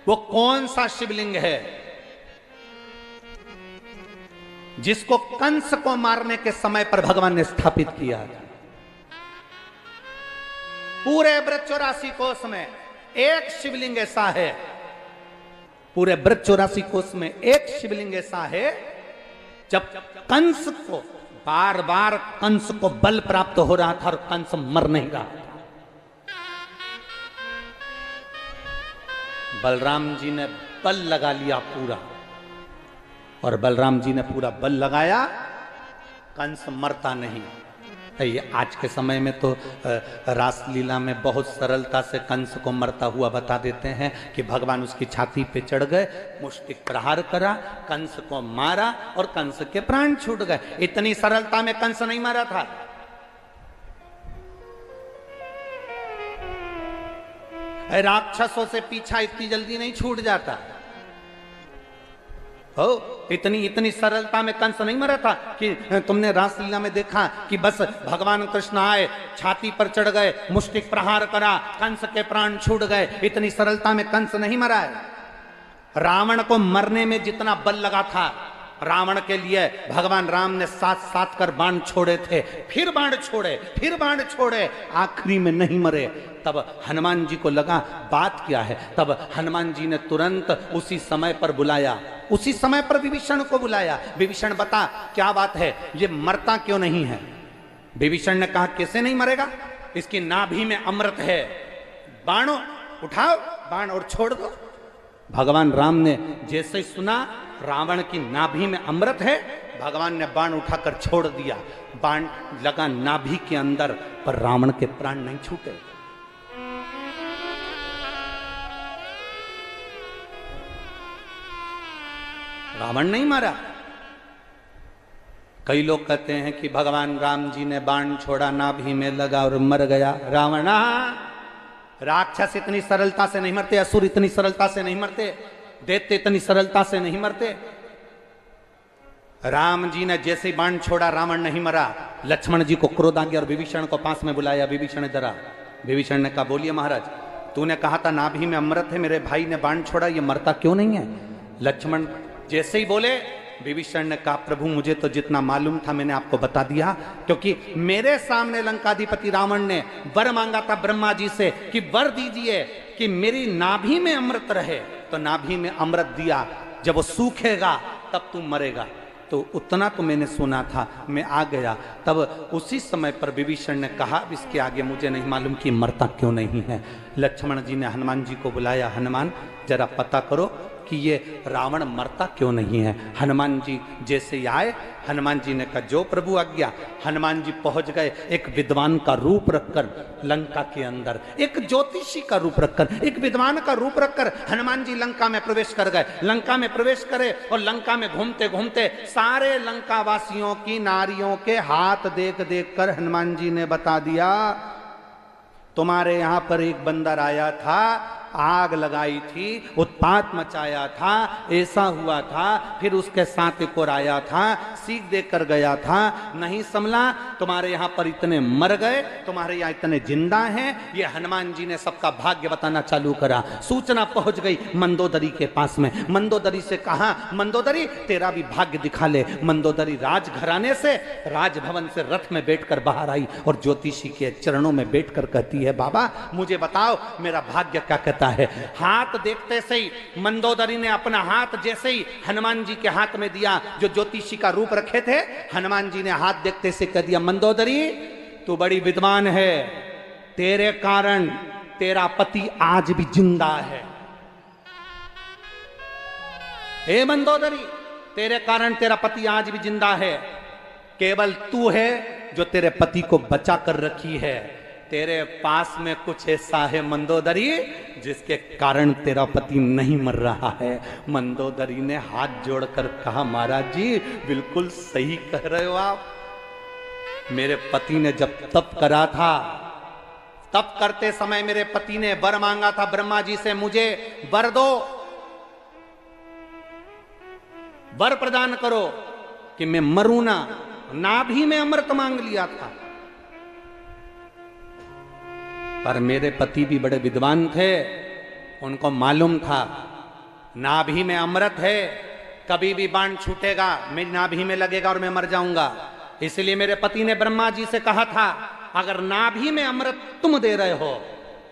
वो कौन सा शिवलिंग है जिसको कंस को मारने के समय पर भगवान ने स्थापित किया था? पूरे ब्रज 84 कोस में एक शिवलिंग ऐसा है, पूरे ब्रज 84 कोस में एक शिवलिंग ऐसा है, जब कंस को बार बार कंस को बल प्राप्त हो रहा था और कंस मर नहीं रहा था, बलराम जी ने बल लगा लिया पूरा, और बलराम जी ने पूरा बल लगाया, कंस मरता नहीं। ये आज के समय में तो रासलीला में बहुत सरलता से कंस को मरता हुआ बता देते हैं कि भगवान उसकी छाती पे चढ़ गए, मुष्टिक प्रहार करा, कंस को मारा और कंस के प्राण छूट गए। इतनी सरलता में कंस नहीं मारा था। राक्षसों से पीछा इतनी जल्दी नहीं छूट जाता हो, इतनी सरलता में कंस नहीं मरा था कि तुमने रासलीला में देखा कि बस भगवान कृष्ण आए, छाती पर चढ़ गए, मुष्टिक प्रहार करा, कंस के प्राण छूट गए। इतनी सरलता में कंस नहीं मरा है। रावण को मरने में जितना बल लगा था, रावण के लिए भगवान राम ने 7-7 कर बाण छोड़े थे, फिर बाण छोड़े, फिर बाण छोड़े, आखिरी में नहीं मरे। तब हनुमान जी को लगा बात क्या है। तब हनुमान जी ने तुरंत उसी समय पर बुलाया, उसी समय पर विभीषण को बुलाया। विभीषण बता क्या बात है, ये मरता क्यों नहीं है। विभीषण ने कहा कैसे नहीं मरेगा, इसकी नाभि में अमृत है, बाणों उठाओ बाण और छोड़ दो। भगवान राम ने जैसे ही सुना रावण की नाभि में अमृत है, भगवान ने बाण उठाकर छोड़ दिया। बाण लगा नाभि के अंदर, पर रावण के प्राण नहीं छूटे। रावण नहीं मारा। कई लोग कहते हैं कि भगवान राम जी ने बाण छोड़ा, नाभि में लगा और मर गया रावण। राक्षस इतनी सरलता से नहीं मरते, असुर इतनी सरलता से नहीं मरते, दैत्य इतनी सरलता से नहीं मरते। राम जी ने जैसे ही बाण छोड़ा रावण नहीं मरा। लक्ष्मण जी को क्रोध आ गया और विभीषण को पास में बुलाया। विभीषण डरा। विभीषण ने कहा बोलिए महाराज, तूने कहा था नाभि में अमृत है, मेरे भाई ने बाण छोड़ा, ये मरता क्यों नहीं है। लक्ष्मण जैसे ही बोले, विभीषण ने कहा प्रभु मुझे तो जितना मालूम था मैंने आपको बता दिया, क्योंकि मेरे सामने लंकाधिपति रावण ने वर मांगा था ब्रह्मा जी से कि वर दीजिए कि मेरी नाभि में अमृत रहे। तो नाभि में अमृत दिया, जब वो सूखेगा तब तू मरेगा। तो उतना तो मैंने सुना था, मैं आ गया। तब उसी समय पर विभीषण ने कहा इसके आगे मुझे नहीं मालूम कि मरता क्यों नहीं है। लक्ष्मण जी ने हनुमान जी को बुलाया, हनुमान जरा पता करो कि ये रावण मरता क्यों नहीं है। हनुमान जी जैसे आए, हनुमान जी ने कहा जो प्रभु आज्ञा। हनुमान जी पहुंच गए, एक विद्वान का रूप रखकर लंका के अंदर, एक ज्योतिषी का रूप रखकर, एक विद्वान का रूप रखकर हनुमान जी लंका में प्रवेश कर गए। लंका में प्रवेश करे और लंका में घूमते घूमते सारे लंका वासियों की नारियों के हाथ देख देख कर हनुमान जी ने बता दिया तुम्हारे यहां पर एक बंदर आया था, आग लगाई थी, उत्पात मचाया था, ऐसा हुआ था, फिर उसके साथ एक और आया था, सीख देकर गया था, नहीं संभला, तुम्हारे यहाँ पर इतने मर गए, तुम्हारे यहाँ इतने जिंदा हैं। ये हनुमान जी ने सबका भाग्य बताना चालू करा। सूचना पहुंच गई मंदोदरी के पास में। मंदोदरी से कहा मंदोदरी तेरा भी भाग्य दिखा ले। मंदोदरी राजघराने से, राजभवन से रथ में बैठकर बाहर आई और ज्योतिषी के चरणों में बैठकर कहती है बाबा मुझे बताओ मेरा भाग्य क्या कहता है। हाथ देखते से ही मंदोदरी ने अपना हाथ जैसे ही हनुमान जी के हाथ में दिया, जो ज्योतिषी का रूप रखे थे, हनुमान जी ने हाथ देखते से कह दिया मंदोदरी तू बड़ी विद्वान है, तेरे कारण तेरा पति आज भी जिंदा है। हे मंदोदरी तेरे कारण तेरा पति आज भी जिंदा है, केवल तू है जो तेरे पति को बचा कर रखी है। तेरे पास में कुछ ऐसा है मंदोदरी जिसके कारण तेरा पति नहीं मर रहा है। मंदोदरी ने हाथ जोड़कर कहा महाराज जी बिल्कुल सही कह रहे हो आप। मेरे पति ने जब तप करा था, तप करते समय मेरे पति ने वर मांगा था ब्रह्मा जी से, मुझे वर दो, वर प्रदान करो कि मैं मरूं ना। नाभि में अमृत मांग लिया था। पर मेरे पति भी बड़े विद्वान थे, उनको मालूम था नाभि में अमृत है, कभी भी बाण छूटेगा मेरी नाभि में लगेगा और मैं मर जाऊंगा। इसलिए मेरे पति ने ब्रह्मा जी से कहा था अगर नाभि में अमृत तुम दे रहे हो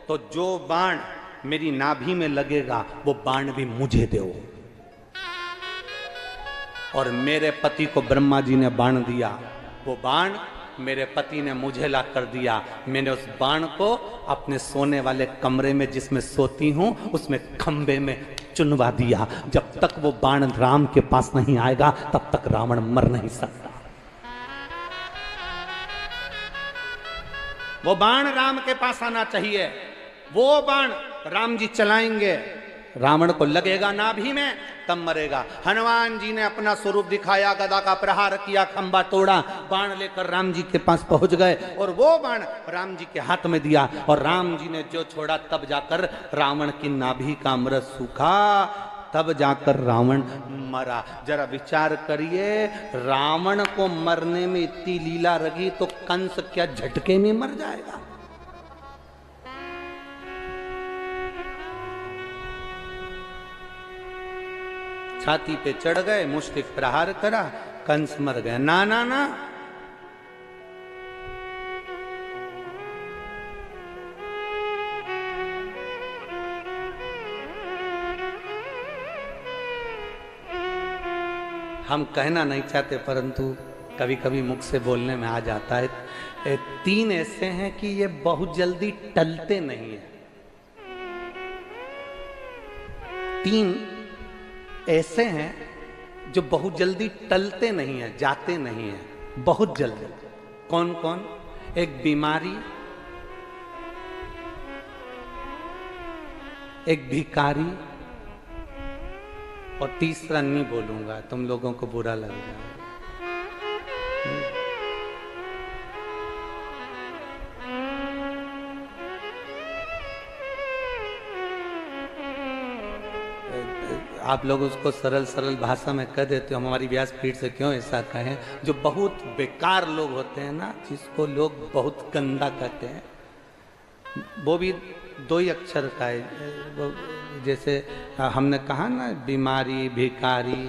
तो जो बाण मेरी नाभि में लगेगा वो बाण भी मुझे दो। और मेरे पति को ब्रह्मा जी ने बाण दिया, वो बाण मेरे पति ने मुझे ला कर दिया। मैंने उस बाण को अपने सोने वाले कमरे में जिसमें सोती हूं उसमें खंबे में चुनवा दिया। जब तक वो बाण राम के पास नहीं आएगा तब तक रावण मर नहीं सकता। वो बाण राम के पास आना चाहिए, वो बाण राम जी चलाएंगे, रावण को लगेगा नाभि में तब मरेगा। हनुमान जी ने अपना स्वरूप दिखाया, गदा का प्रहार किया, खंबा तोड़ा, बाण लेकर राम जी के पास पहुंच गए और वो बाण राम जी के हाथ में दिया और राम जी ने जो छोड़ा तब जाकर रावण की नाभि का अमृत सूखा, तब जाकर रावण मरा। जरा विचार करिए, रावण को मरने में इतनी लीला रही तो कंस क्या झटके में मर जाएगा? छाती पे चढ़ गए, मुष्टिक प्रहार करा, कंस मर गया। ना ना ना, हम कहना नहीं चाहते परंतु कभी कभी मुख से बोलने में आ जाता है। 3 ऐसे हैं कि ये बहुत जल्दी टलते नहीं है। 3 ऐसे हैं जो बहुत जल्दी टलते नहीं है, जाते नहीं है, बहुत जल्दी। कौन कौन? एक बीमारी, एक भिखारी, और तीसरा नहीं बोलूंगा, तुम लोगों को बुरा लग जाएगा। आप लोग उसको सरल सरल भाषा में कह देते हो, हमारी व्यासपीठ से क्यों ऐसा कहें? जो बहुत बेकार लोग होते हैं ना, जिसको लोग बहुत गंदा कहते हैं, वो भी 2 ही अक्षर का है। जैसे हमने कहा ना, बीमारी, भिखारी,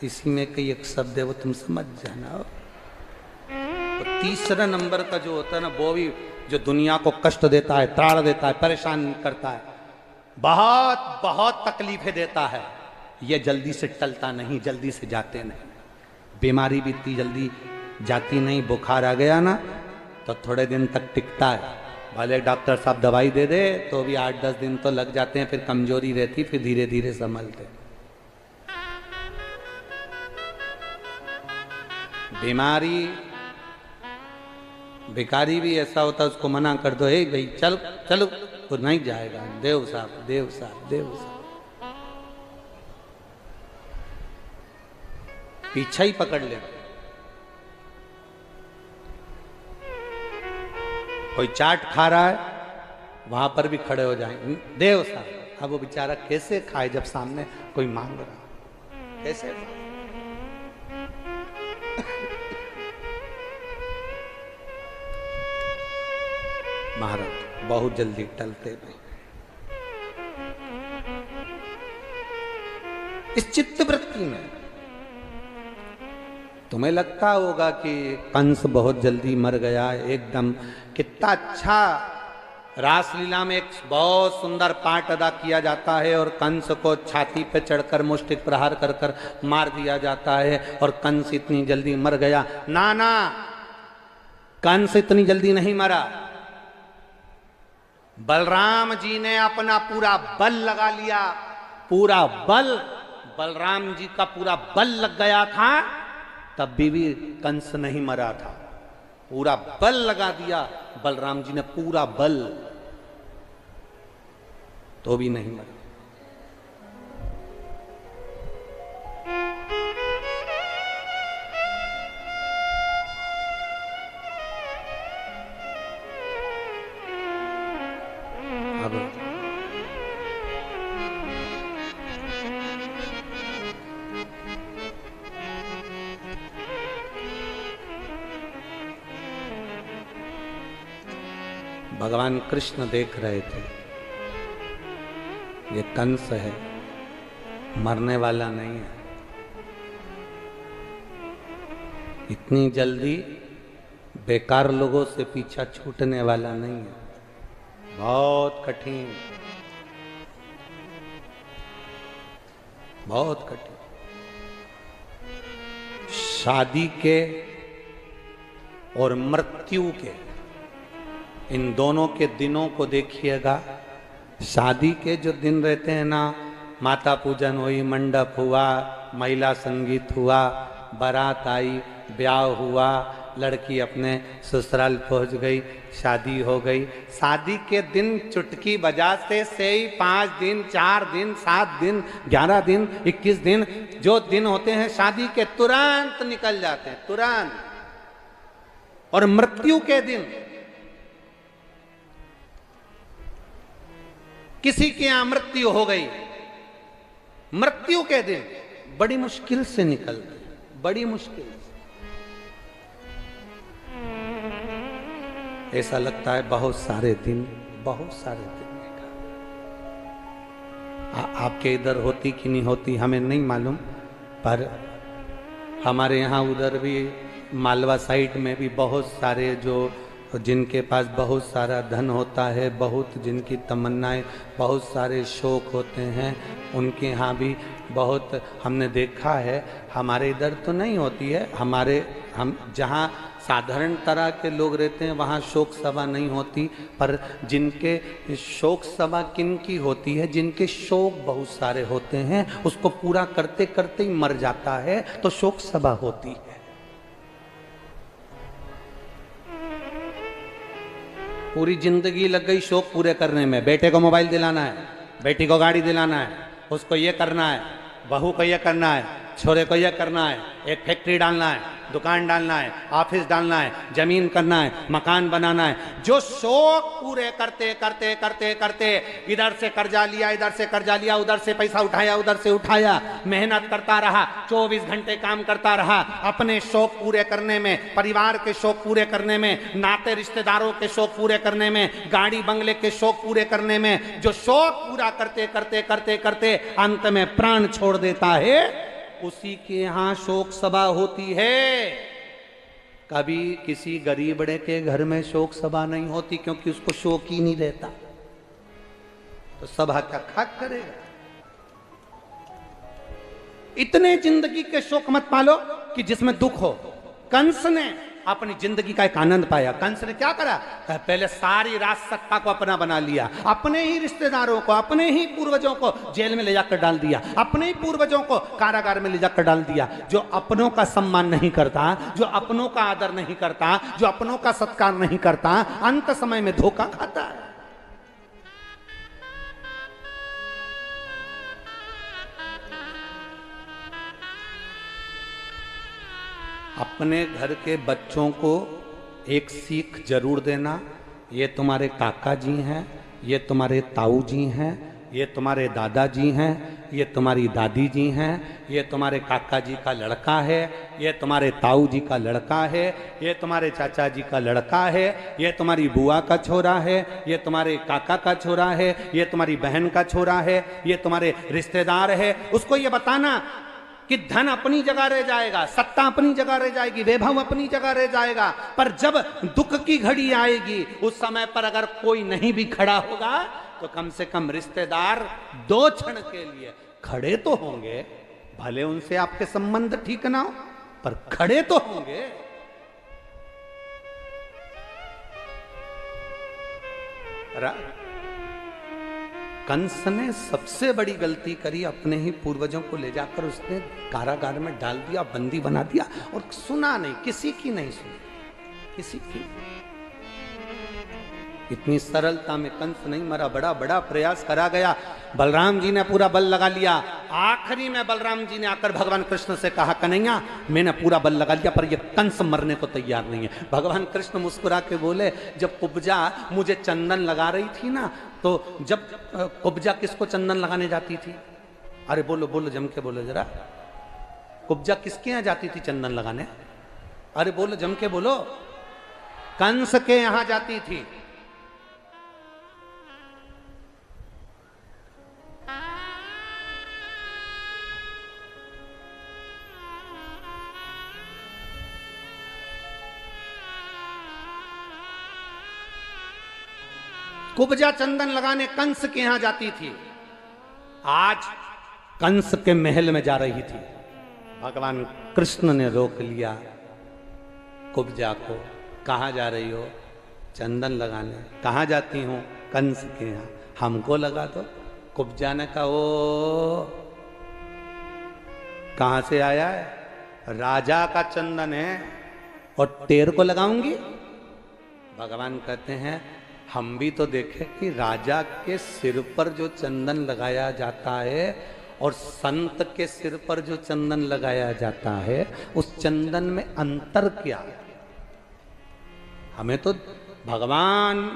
इसी में कई एक शब्द है, वो तुम समझ जाना। तो तीसरा नंबर का जो होता है ना, वो भी जो दुनिया को कष्ट देता है, त्राड़ देता है, परेशान करता है, बहुत बहुत तकलीफें देता है, ये जल्दी से टलता नहीं, जल्दी से जाते नहीं। बीमारी भी इतनी जल्दी जाती नहीं। बुखार आ गया ना तो थोड़े दिन तक टिकता है, भले डॉक्टर साहब दवाई दे दे तो भी 8-10 दिन तो लग जाते हैं, फिर कमजोरी रहती, फिर धीरे धीरे संभलते। बीमारी, भिखारी भी ऐसा होता है, उसको मना कर दो, हे भाई चल चलो, वो नहीं जाएगा। देव साहब, देव साहब, देव साहब, पीछा ही पकड़ ले। कोई चाट खा रहा है, वहां पर भी खड़े हो जाएंगे, देव साहब। अब वो बेचारा कैसे खाए जब सामने कोई मांग रहा, कैसे? महाराज बहुत जल्दी टलते नहीं। इस चित्त वृत्ति में तुम्हें लगता होगा कि कंस बहुत जल्दी मर गया एकदम। कितना अच्छा रासलीला में एक बहुत सुंदर पाठ अदा किया जाता है और कंस को छाती पे चढ़कर मुष्टिक प्रहार कर कर मार दिया जाता है और कंस इतनी जल्दी मर गया। ना ना, कंस इतनी जल्दी नहीं मरा। बलराम जी ने अपना पूरा बल लगा लिया, पूरा बल, बलराम जी का पूरा बल लग गया था, तब भी कंस नहीं मरा था। पूरा बल लगा दिया बलराम जी ने, पूरा बल, तो भी नहीं मरा। अब भगवान कृष्ण देख रहे थे, ये कंस है, मरने वाला नहीं है, इतनी जल्दी बेकार लोगों से पीछा छूटने वाला नहीं है, बहुत कठिन, बहुत कठिन। शादी के और मृत्यु के, इन दोनों के दिनों को देखिएगा। शादी के जो दिन रहते हैं ना, माता पूजन हुई, मंडप हुआ, महिला संगीत हुआ, बारात आई, ब्याह हुआ, लड़की अपने ससुराल पहुंच गई, शादी हो गई। शादी के दिन चुटकी बजाते से ही 5 दिन, 4 दिन, 7 दिन, 11 दिन, 21 दिन, जो दिन होते हैं शादी के, तुरंत निकल जाते हैं, तुरंत। और मृत्यु के दिन, किसी की यहां मृत्यु हो गई, मृत्यु के दिन बड़ी मुश्किल से निकलते, बड़ी मुश्किल से। ऐसा लगता है बहुत सारे दिन, बहुत सारे दिन निकल। आपके इधर होती कि नहीं होती हमें नहीं मालूम, पर हमारे यहाँ उधर भी मालवा साइड में भी बहुत सारे जो जिनके पास बहुत सारा धन होता है, बहुत जिनकी तमन्नाएं, बहुत सारे शौक होते हैं, उनके यहाँ भी बहुत हमने देखा है। हमारे इधर तो नहीं होती है, हम जहाँ साधारण तरह के लोग रहते हैं वहाँ शोक सभा नहीं होती, पर जिनके शोक सभा किन की होती है, जिनके शोक बहुत सारे होते हैं, उसको पूरा करते करते ही मर जाता है तो शोक सभा होती है। पूरी जिंदगी लग गई शौक पूरे करने में, बेटे को मोबाइल दिलाना है, बेटी को गाड़ी दिलाना है, उसको ये करना है, बहू को ये करना है, छोरे को ये करना है, एक फैक्ट्री डालना है, दुकान डालना है, ऑफिस डालना है, जमीन करना है, मकान बनाना है। जो शौक पूरे करते करते करते करते इधर से कर्जा लिया, इधर से कर्जा लिया, उधर से पैसा उठाया, उधर से उठाया, मेहनत करता रहा, 24 घंटे काम करता रहा, अपने शौक पूरे करने में, परिवार के शौक पूरे करने में, नाते रिश्तेदारों के शौक पूरे करने में, गाड़ी बंगले के शौक पूरे करने में, जो शौक पूरा करते करते करते करते अंत में प्राण छोड़ देता है, उसी के यहाँ शोक सभा होती है। कभी किसी गरीबड़े के घर में शोक सभा नहीं होती, क्योंकि उसको शोक ही नहीं रहता, तो सभा क्या खाक करेगा। इतने जिंदगी के शोक मत पालो कि जिसमें दुख हो। कंस ने अपनी जिंदगी का एक आनंद पाया। कंस ने क्या करा, पहले सारी राज सत्ता को अपना बना लिया, अपने ही रिश्तेदारों को, अपने ही पूर्वजों को जेल में ले जाकर डाल दिया, अपने ही पूर्वजों को कारागार में ले जाकर डाल दिया। जो अपनों का सम्मान नहीं करता, जो अपनों का आदर नहीं करता, जो अपनों का सत्कार नहीं करता, अंत समय में धोखा खाता है। अपने घर के बच्चों को एक सीख जरूर देना, ये तुम्हारे काका जी हैं, ये तुम्हारे ताऊ जी हैं, ये तुम्हारे दादाजी हैं, ये तुम्हारी दादी जी हैं, ये तुम्हारे काका जी का लड़का है, ये तुम्हारे ताऊ जी का लड़का है, ये तुम्हारे चाचा जी का लड़का है, ये तुम्हारी बुआ का छोरा है, ये तुम्हारे काका का छोरा है, ये तुम्हारी बहन का छोरा है, ये तुम्हारे रिश्तेदार है। उसको ये बताना कि धन अपनी जगह रह जाएगा, सत्ता अपनी जगह रह जाएगी, वैभव अपनी जगह रह जाएगा, पर जब दुख की घड़ी आएगी उस समय पर अगर कोई नहीं भी खड़ा होगा तो कम से कम रिश्तेदार 2 क्षण के लिए खड़े तो होंगे। भले उनसे आपके संबंध ठीक ना हो, पर खड़े तो होंगे। कंस ने सबसे बड़ी गलती करी, अपने ही पूर्वजों को ले जाकर उसने कारागार में डाल दिया, बंदी बना दिया, और सुना नहीं, किसी की नहीं सुनी, किसी की। इतनी सरलता में कंस नहीं मरा, बड़ा बड़ा प्रयास करा गया। बलराम जी ने पूरा बल लगा लिया। आखिरी में बलराम जी ने आकर भगवान कृष्ण से कहा, कन्हैया मैंने पूरा बल लगा लिया, पर ये कंस मरने को तैयार नहीं है। भगवान कृष्ण मुस्कुरा के बोले, जब कुब्जा मुझे चंदन लगा रही थी ना, तो जब कुब्जा किसको चंदन लगाने जाती थी? अरे बोलो बोलो, जम के बोलो जरा। कुब्जा किसके यहाँ जाती थी चंदन लगाने? अरे बोलो, जम के बोलो। कंस के यहाँ जाती थी। कुब्जा चंदन लगाने कंस के यहां जाती थी। आज कंस के महल में जा रही थी। भगवान कृष्ण ने रोक लिया कुब्जा को। कहाँ जा रही हो? चंदन लगाने। कहाँ जाती हूँ? कंस के यहाँ। हमको लगा दो। कुब्जा ने कहा, ओ कहाँ से आया है? राजा का चंदन है और तेर को लगाऊंगी? भगवान कहते हैं, हम भी तो देखें कि राजा के सिर पर जो चंदन लगाया जाता है और संत के सिर पर जो चंदन लगाया जाता है, उस चंदन में अंतर क्या है? हमें तो भगवान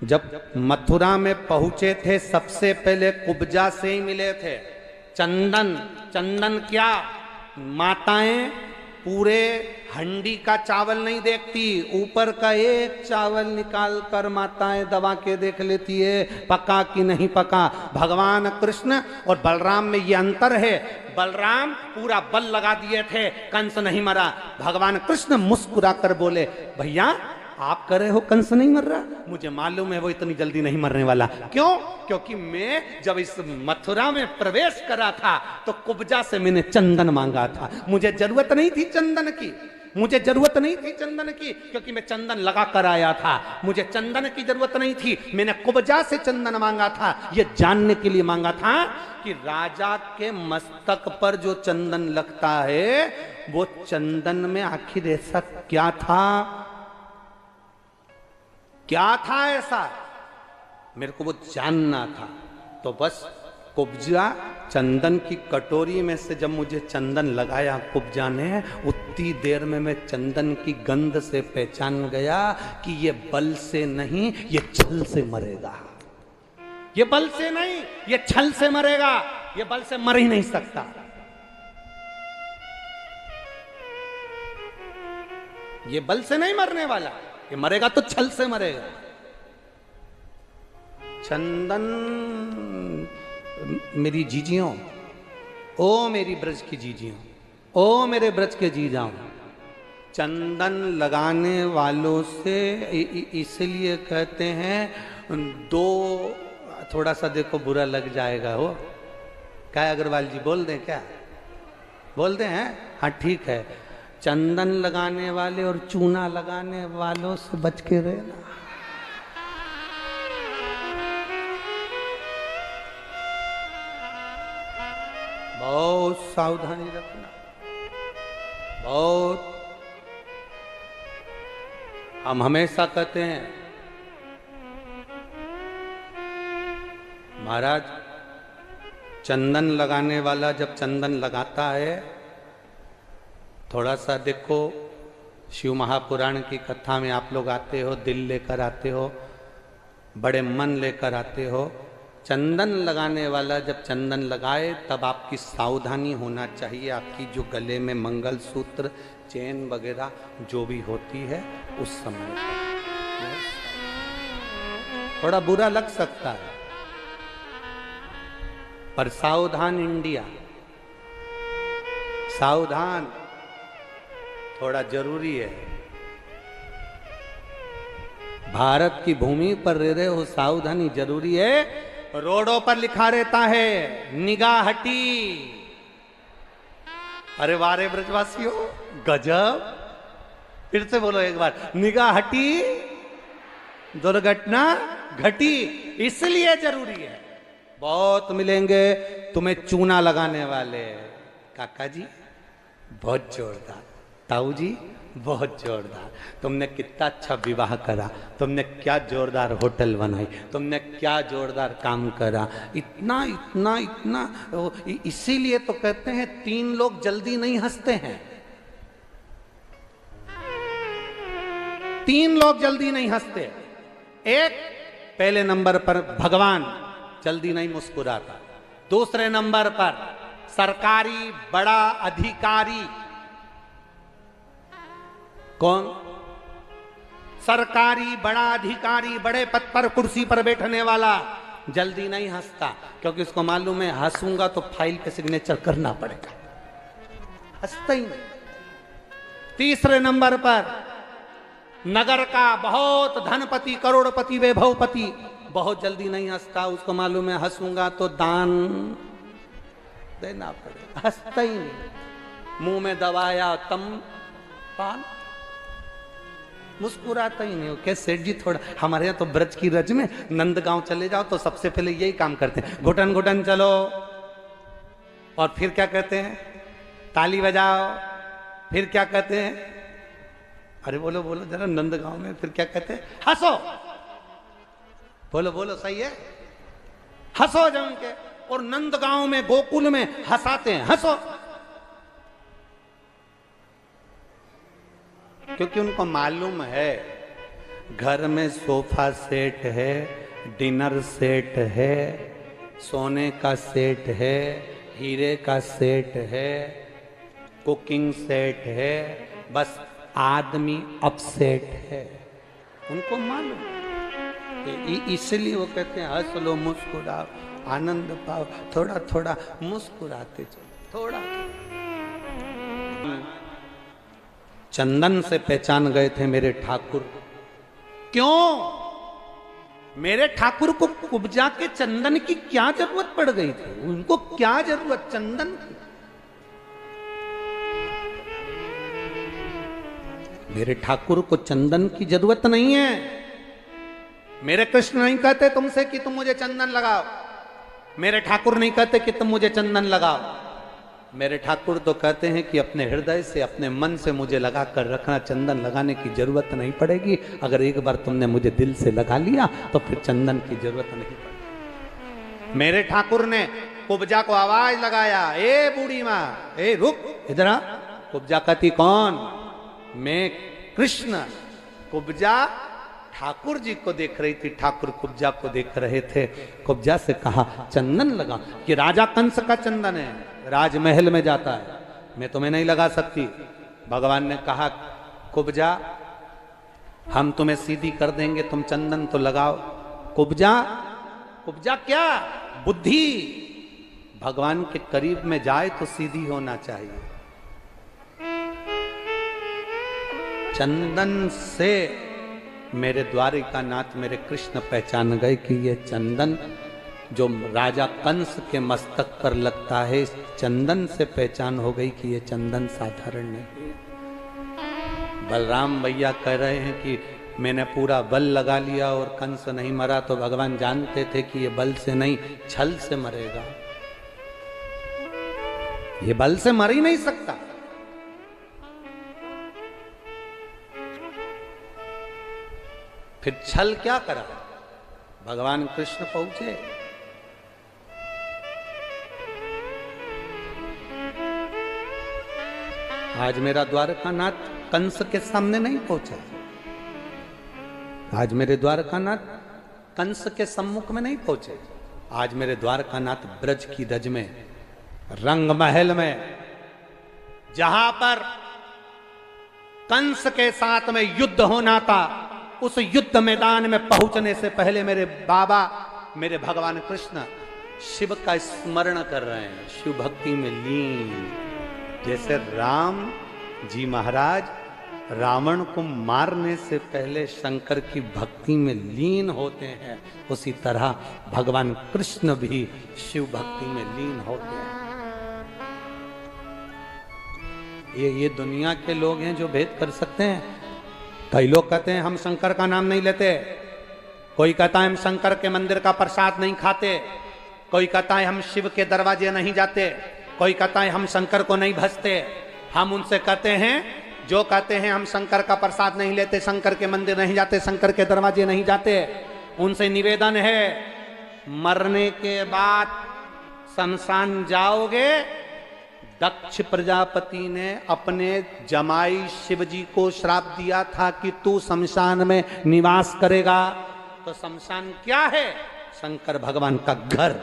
जब मथुरा में पहुंचे थे, सबसे पहले कुब्जा से ही मिले थे। चंदन, चंदन क्या? माताएं पूरे हंडी का चावल नहीं देखती, ऊपर का एक चावल निकाल कर माताएं दबा के देख लेती है पका कि नहीं पका। भगवान कृष्ण और बलराम में ये अंतर है, बलराम पूरा बल लगा दिए थे, कंस नहीं मरा। भगवान कृष्ण मुस्कुरा कर बोले, भैया आप कर रहे हो कंस नहीं मर रहा, मुझे मालूम है वो इतनी जल्दी नहीं मरने वाला। क्यों? क्योंकि मैं जब इस मथुरा में प्रवेश करा था तो कुब्जा से मैंने चंदन मांगा था, मुझे जरूरत नहीं थी चंदन की, मुझे जरूरत नहीं थी चंदन की, क्योंकि मैं चंदन लगा कर आया था, मुझे चंदन की जरूरत नहीं थी, मैंने कुब्जा से चंदन मांगा था। ये जानने के लिए मांगा था कि राजा के मस्तक पर जो चंदन लगता है वो चंदन में आखिर ऐसा क्या था, क्या था ऐसा, मेरे को वो जानना था। तो बस कुब्जा चंदन की कटोरी में से जब मुझे चंदन लगाया कुब्जा ने, उतनी देर में मैं चंदन की गंध से पहचान गया कि ये बल से नहीं, ये छल से मरेगा, ये बल से नहीं, ये छल से मरेगा, ये बल से मर ही नहीं सकता। ये बल से नहीं मरने वाला, ये मरेगा तो छल से मरेगा। चंदन मेरी जीजियों, ओ मेरी ब्रज की जीजियों, ओ मेरे ब्रज के जीजाओं, चंदन लगाने वालों से इसलिए कहते हैं दो, थोड़ा सा देखो बुरा लग जाएगा हो, क्या अग्रवाल जी बोल दें, क्या बोल दें हैं? हाँ ठीक है, चंदन लगाने वाले और चूना लगाने वालों से बच के रहना। बहुत सावधानी रखना, बहुत। हम हमेशा कहते हैं महाराज, चंदन लगाने वाला जब चंदन लगाता है, थोड़ा सा देखो शिव महापुराण की कथा में आप लोग आते हो, दिल लेकर आते हो, बड़े मन लेकर आते हो। चंदन लगाने वाला जब चंदन लगाए तब आपकी सावधानी होना चाहिए, आपकी जो गले में मंगलसूत्र चेन वगैरह जो भी होती है उस समय थोड़ा बुरा लग सकता है, पर सावधान इंडिया, सावधान थोड़ा जरूरी है। भारत की भूमि पर रह रहे हो, सावधानी जरूरी है। रोडों पर लिखा रहता है निगाह हटी, अरे वारे ब्रजवासियों गजब, फिर से बोलो एक बार, निगाह हटी दुर्घटना घटी, इसलिए जरूरी है। बहुत मिलेंगे तुम्हें चूना लगाने वाले, काका जी बहुत जोरदार, ताऊ जी बहुत जोरदार, तुमने कितना अच्छा विवाह करा, तुमने क्या जोरदार होटल बनाई, तुमने क्या जोरदार काम करा, इतना इतना इतना। इसीलिए तो कहते हैं 3 लोग जल्दी नहीं हंसते हैं, 3 लोग जल्दी नहीं हंसते। एक पहले नंबर पर भगवान जल्दी नहीं मुस्कुराता, दूसरे नंबर पर सरकारी बड़ा अधिकारी, कौन? सरकारी बड़ा अधिकारी, बड़े पद पर कुर्सी पर बैठने वाला जल्दी नहीं हंसता, क्योंकि उसको मालूम है हंसूंगा तो फाइल पे सिग्नेचर करना पड़ेगा, हंसता ही नहीं। तीसरे नंबर पर नगर का बहुत धनपति, करोड़पति, वैभवपति बहुत जल्दी नहीं हंसता, उसको मालूम है हंसूंगा तो दान देना पड़ेगा, हंसता ही नहीं। मुंह में दबाया तम पान, मुस्कुराता ही नहीं हो। क्या सेठ जी, थोड़ा हमारे यहाँ तो ब्रज की रज में नंदगांव चले जाओ तो सबसे पहले यही काम करते हैं, घुटन घुटन चलो, और फिर क्या कहते हैं, ताली बजाओ, फिर क्या कहते हैं, अरे बोलो बोलो जरा नंदगांव में फिर क्या कहते हैं, हंसो, बोलो बोलो, सही है, हंसो जम के। और नंदगांव में गोकुल में हंसाते हैं, हंसो, क्योंकि उनको मालूम है घर में सोफा सेट है, डिनर सेट है, सोने का सेट है, हीरे का सेट है, कुकिंग सेट है, बस आदमी अपसेट है। उनको मालूम, इसलिए वो कहते हैं हंस लो मुस्कुराओ आनंद पाओ, थोड़ा थोड़ा मुस्कुराते चलो, थोड़ा। चंदन से पहचान गए थे मेरे ठाकुर। क्यों? मेरे ठाकुर को कुब्जा के चंदन की क्या जरूरत पड़ गई थी? उनको क्या जरूरत चंदन की? मेरे ठाकुर को चंदन की जरूरत नहीं है। मेरे कृष्ण नहीं कहते तुमसे कि तुम मुझे चंदन लगाओ। मेरे ठाकुर नहीं कहते कि तुम मुझे चंदन लगाओ। मेरे ठाकुर तो कहते हैं कि अपने हृदय से, अपने मन से मुझे लगा कर रखना, चंदन लगाने की जरूरत नहीं पड़ेगी। अगर एक बार तुमने मुझे दिल से लगा लिया तो फिर चंदन की जरूरत नहीं पड़ेगी। मेरे ठाकुर ने कुब्जा को आवाज लगाया, ए बूढ़ी माँ, ए रुक इधर आ। कुब्जा कहती कौन? मैं कृष्ण। कुब्जा ठाकुर जी को देख रही थी, ठाकुर कुब्जा को देख रहे थे। कुब्जा से कहा चंदन लगा, कि राजा कंस का चंदन है, राजमहल में जाता है, मैं तुम्हें नहीं लगा सकती। भगवान ने कहा कुब्जा हम तुम्हें सीधी कर देंगे, तुम चंदन तो लगाओ। कुब्जा, कुब्जा क्या? बुद्धि। भगवान के करीब में जाए तो सीधी होना चाहिए। चंदन से मेरे द्वारिका नाथ, मेरे कृष्ण पहचान गए कि ये चंदन जो राजा कंस के मस्तक पर लगता है, इस चंदन से पहचान हो गई कि ये चंदन साधारण नहीं। बलराम भैया कह रहे हैं कि मैंने पूरा बल लगा लिया और कंस नहीं मरा, तो भगवान जानते थे कि ये बल से नहीं, छल से मरेगा। ये बल से मर ही नहीं सकता। फिर छल क्या करा? भगवान कृष्ण पहुंचे। आज मेरा द्वारकानाथ कंस के सामने नहीं पहुंचा। आज मेरे द्वारकानाथ कंस के सम्मुख में नहीं पहुंचे। आज मेरे द्वारकानाथ ब्रज की रज में, रंग महल में, जहां पर कंस के साथ में युद्ध होना था, उस युद्ध मैदान में पहुंचने से पहले मेरे बाबा, मेरे भगवान कृष्ण शिव का स्मरण कर रहे हैं, शिव भक्ति में लीन। जैसे राम जी महाराज रावण को मारने से पहले शंकर की भक्ति में लीन होते हैं, उसी तरह भगवान कृष्ण भी शिव भक्ति में लीन होते हैं। ये दुनिया के लोग हैं जो भेद कर सकते हैं। कई लोग कहते हैं हम शंकर का नाम नहीं लेते, कोई कहता है हम शंकर के मंदिर का प्रसाद नहीं खाते, कोई कहता है हम शिव के दरवाजे नहीं जाते, कोई कहता है हम शंकर को नहीं भजते। हम उनसे कहते हैं, जो कहते हैं हम शंकर का प्रसाद नहीं लेते, शंकर के मंदिर नहीं जाते, शंकर के दरवाजे नहीं जाते, उनसे निवेदन है मरने के बाद शमशान जाओगे। दक्ष प्रजापति ने अपने जमाई शिव जी को श्राप दिया था कि तू शमशान में निवास करेगा। तो शमशान क्या है? शंकर भगवान का घर।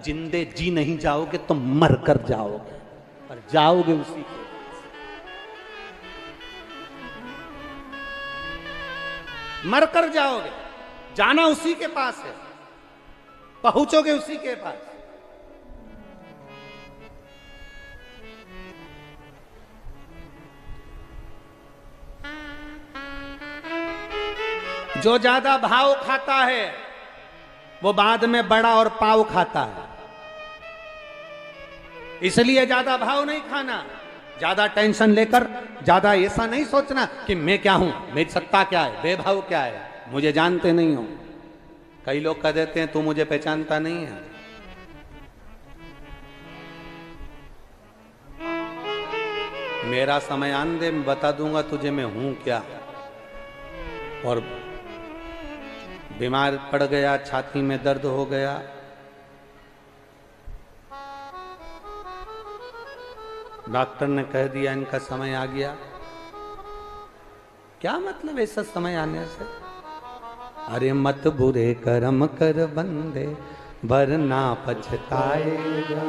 जिंदे जी नहीं जाओगे तो मर कर जाओगे, और जाओगे उसी के। मर कर जाओगे, जाना उसी के पास है, पहुंचोगे उसी के पास। जो ज्यादा भाव खाता है वो बाद में बड़ा और पाव खाता है। इसलिए ज्यादा भाव नहीं खाना, ज्यादा टेंशन लेकर ज्यादा ऐसा नहीं सोचना कि मैं क्या हूं, मेरी सत्ता क्या है, बेभाव क्या है, मुझे जानते नहीं हो। कई लोग कह देते हैं तू मुझे पहचानता नहीं है। मेरा समय आन दे, मैं बता दूंगा तुझे मैं हूं क्या। और बीमार पड़ गया, छाती में दर्द हो गया, डॉक्टर ने कह दिया इनका समय आ गया। क्या मतलब ऐसा समय आने से? अरे मत बुरे कर्म कर बंदे, वरना पछताएगा।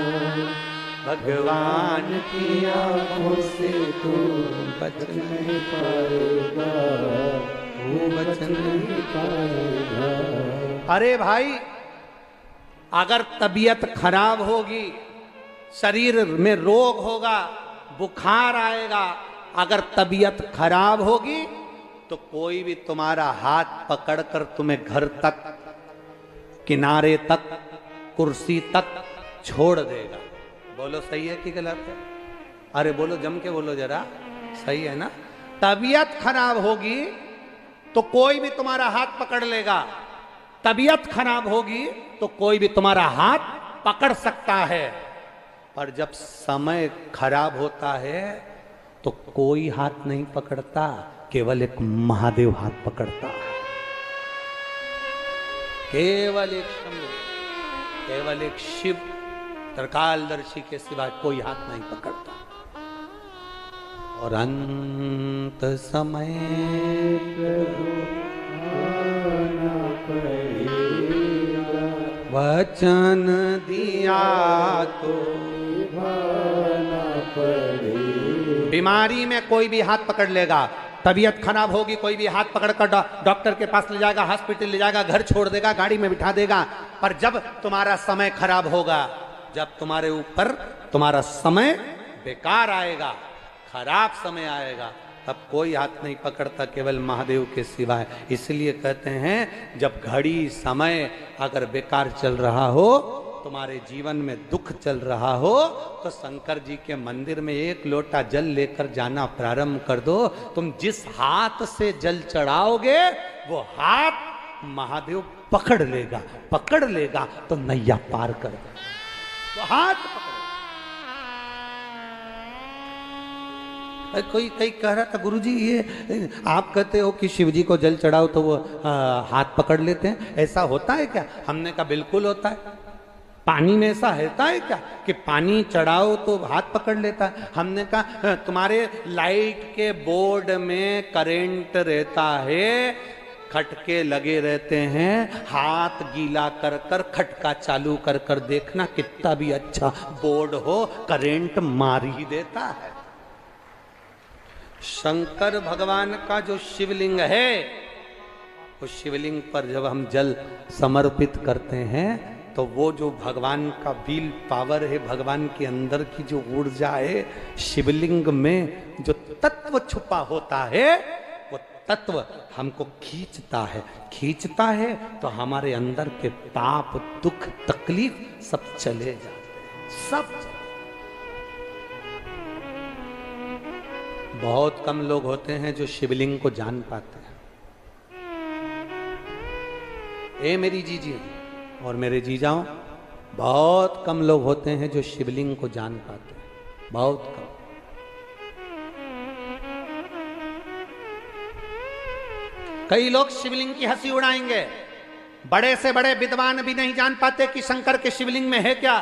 भगवान की आंखों से तू बच नहीं पाएगा, वो बच नहीं पाएगा। अरे भाई, अगर तबीयत खराब होगी, शरीर में रोग होगा, बुखार आएगा, अगर तबीयत खराब होगी तो कोई भी तुम्हारा हाथ पकड़कर तुम्हें घर तक, किनारे तक, कुर्सी तक छोड़ देगा। बोलो सही है कि गलत है? अरे बोलो, जम के बोलो जरा, सही है ना? तबीयत खराब होगी तो कोई भी तुम्हारा हाथ पकड़ लेगा, तबीयत खराब होगी तो कोई भी तुम्हारा हाथ पकड़ सकता है। पर जब समय खराब होता है तो कोई हाथ नहीं पकड़ता, केवल एक महादेव हाथ पकड़ता है। केवल एक शंभु, केवल एक शिव त्रिकालदर्शी के सिवा कोई हाथ नहीं पकड़ता। और अंत समय वचन दिया तो बीमारी में कोई भी हाथ पकड़ लेगा, तबीयत खराब होगी कोई भी हाथ पकड़कर डॉक्टर के पास ले जाएगा, हॉस्पिटल ले जाएगा, घर छोड़ देगा, गाड़ी में बिठा देगा। पर जब तुम्हारा समय खराब होगा, जब तुम्हारे ऊपर तुम्हारा समय बेकार आएगा, खराब समय आएगा, तब कोई हाथ नहीं पकड़ता, केवल महादेव के सिवाय। इसलिए कहते हैं, जब घड़ी समय अगर बेकार चल रहा हो, तुम्हारे जीवन में दुख चल रहा हो, तो शंकर जी के मंदिर में एक लोटा जल लेकर जाना प्रारंभ कर दो। तुम जिस हाथ से जल चढ़ाओगे वो हाथ महादेव पकड़ लेगा, पकड़ लेगा तो नैया पार कर देगा। तो हाथ पकड़। कोई कई कह रहा था, गुरुजी ये आप कहते हो कि शिव जी को जल चढ़ाओ तो वो हाथ पकड़ लेते हैं, ऐसा होता है क्या? हमने कहा बिल्कुल होता है। पानी में ऐसा होता है क्या कि पानी चढ़ाओ तो हाथ पकड़ लेता है? हमने कहा तुम्हारे लाइट के बोर्ड में करंट रहता है, खटके लगे रहते हैं, हाथ गीला कर कर खटका चालू कर कर देखना, कितना भी अच्छा बोर्ड हो करंट मार ही देता है। शंकर भगवान का जो शिवलिंग है, उस शिवलिंग पर जब हम जल समर्पित करते हैं तो वो जो भगवान का व्हील पावर है, भगवान के अंदर की जो ऊर्जा है, शिवलिंग में जो तत्व छुपा होता है, वो तत्व हमको खींचता है, खींचता है तो हमारे अंदर के पाप, दुख, तकलीफ सब चले जाते हैं, सब। बहुत कम लोग होते हैं जो शिवलिंग को जान पाते हैं। ए मेरी जीजी और मेरे जीजाओं, बहुत कम लोग होते हैं जो शिवलिंग को जान पाते हैं, बहुत कम। कई लोग शिवलिंग की हंसी उड़ाएंगे, बड़े से बड़े विद्वान भी नहीं जान पाते कि शंकर के शिवलिंग में है क्या,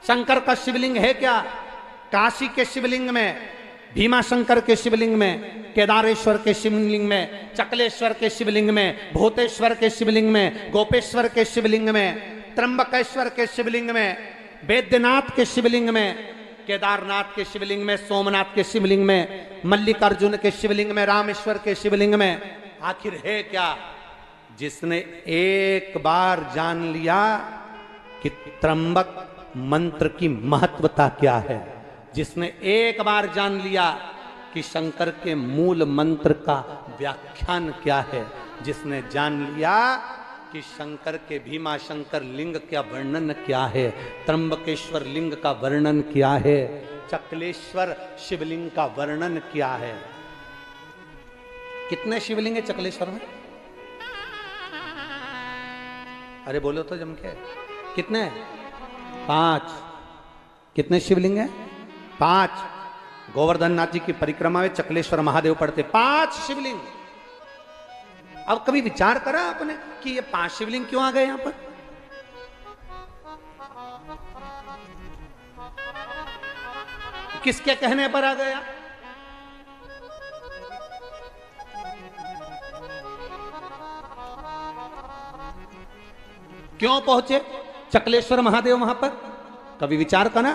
शंकर का शिवलिंग है क्या। काशी के शिवलिंग में, भीमा शंकर के शिवलिंग में, केदारेश्वर के शिवलिंग में, चकलेश्वर के शिवलिंग में, भूतेश्वर के शिवलिंग में, गोपेश्वर के शिवलिंग में, त्र्यंबकेश्वर के शिवलिंग में, बैद्यनाथ के शिवलिंग में, केदारनाथ के शिवलिंग में, सोमनाथ के शिवलिंग में, मल्लिकार्जुन के शिवलिंग में, रामेश्वर के शिवलिंग में, आखिर है क्या? जिसने एक बार जान लिया कि त्र्यंबक मंत्र की महत्वता क्या है, जिसने एक बार जान लिया कि शंकर के मूल मंत्र का व्याख्यान क्या है, जिसने जान लिया कि शंकर के भीमा शंकर लिंग का वर्णन क्या है, त्र्यंबकेश्वर लिंग का वर्णन क्या है, चकलेश्वर शिवलिंग का वर्णन क्या है। कितने शिवलिंग है चकलेश्वर में? अरे बोलो तो जम के, कितने? 5। कितने शिवलिंग है? 5। गोवर्धन नाथ जी की परिक्रमा में चकलेश्वर महादेव पढ़ते 5 शिवलिंग। अब कभी विचार करा आपने कि ये 5 शिवलिंग क्यों आ गए यहां पर? किसके कहने पर आ गया? क्यों पहुंचे चकलेश्वर महादेव वहां पर? कभी विचार करा?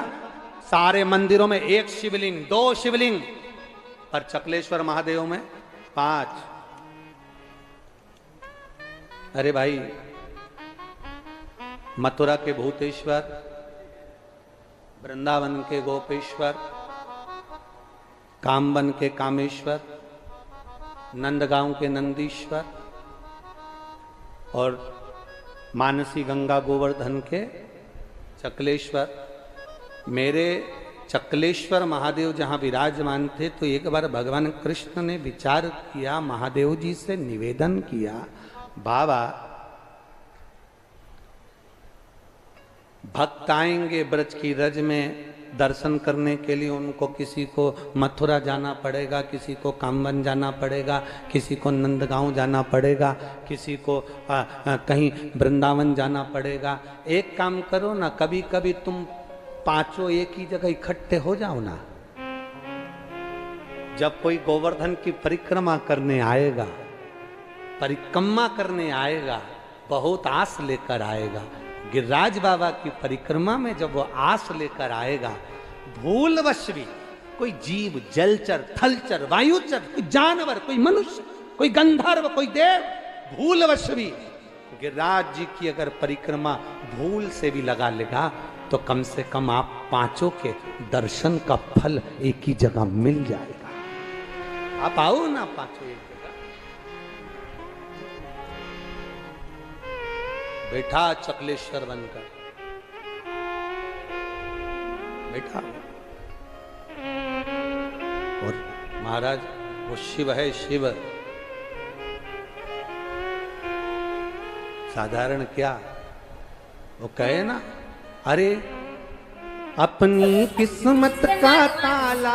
सारे मंदिरों में 1 शिवलिंग, 2 शिवलिंग, पर चकलेश्वर महादेव में 5। अरे भाई, मथुरा के भूतेश्वर, वृंदावन के गोपेश्वर, कामवन के कामेश्वर, नंदगांव के नंदीश्वर और मानसी गंगा गोवर्धन के चकलेश्वर। मेरे चकलेश्वर महादेव जहां विराजमान थे तो एक बार भगवान कृष्ण ने विचार किया, महादेव जी से निवेदन किया, बाबा भक्त आएंगे ब्रज की रज में दर्शन करने के लिए, उनको किसी को मथुरा जाना पड़ेगा, किसी को कामवन जाना पड़ेगा, किसी को नंदगांव जाना पड़ेगा, किसी को कहीं वृंदावन जाना पड़ेगा। एक काम करो ना, कभी कभी तुम पांचों एक ही जगह इकट्ठे हो जाओ ना। जब कोई गोवर्धन की परिक्रमा करने आएगा, परिक्रमा करने आएगा, बहुत आस लेकर आएगा। गिरिराज बाबा की परिक्रमा में जब वो आस लेकर आएगा, भूलवश भी कोई जीव, जलचर, थलचर, वायुचर, कोई जानवर, कोई मनुष्य, कोई गंधर्व, कोई देव, भूलवश भी गिरिराज जी की अगर परिक्रमा भूल से भी लगा लेगा तो कम से कम आप पांचों के दर्शन का फल एक ही जगह मिल जाएगा। आप आओ ना पांचों एक जगह। बैठा चकलेश्वर बनकर, बैठा। और महाराज वो शिव है, शिव साधारण क्या, वो कहे ना, अरे अपनी किस्मत का ताला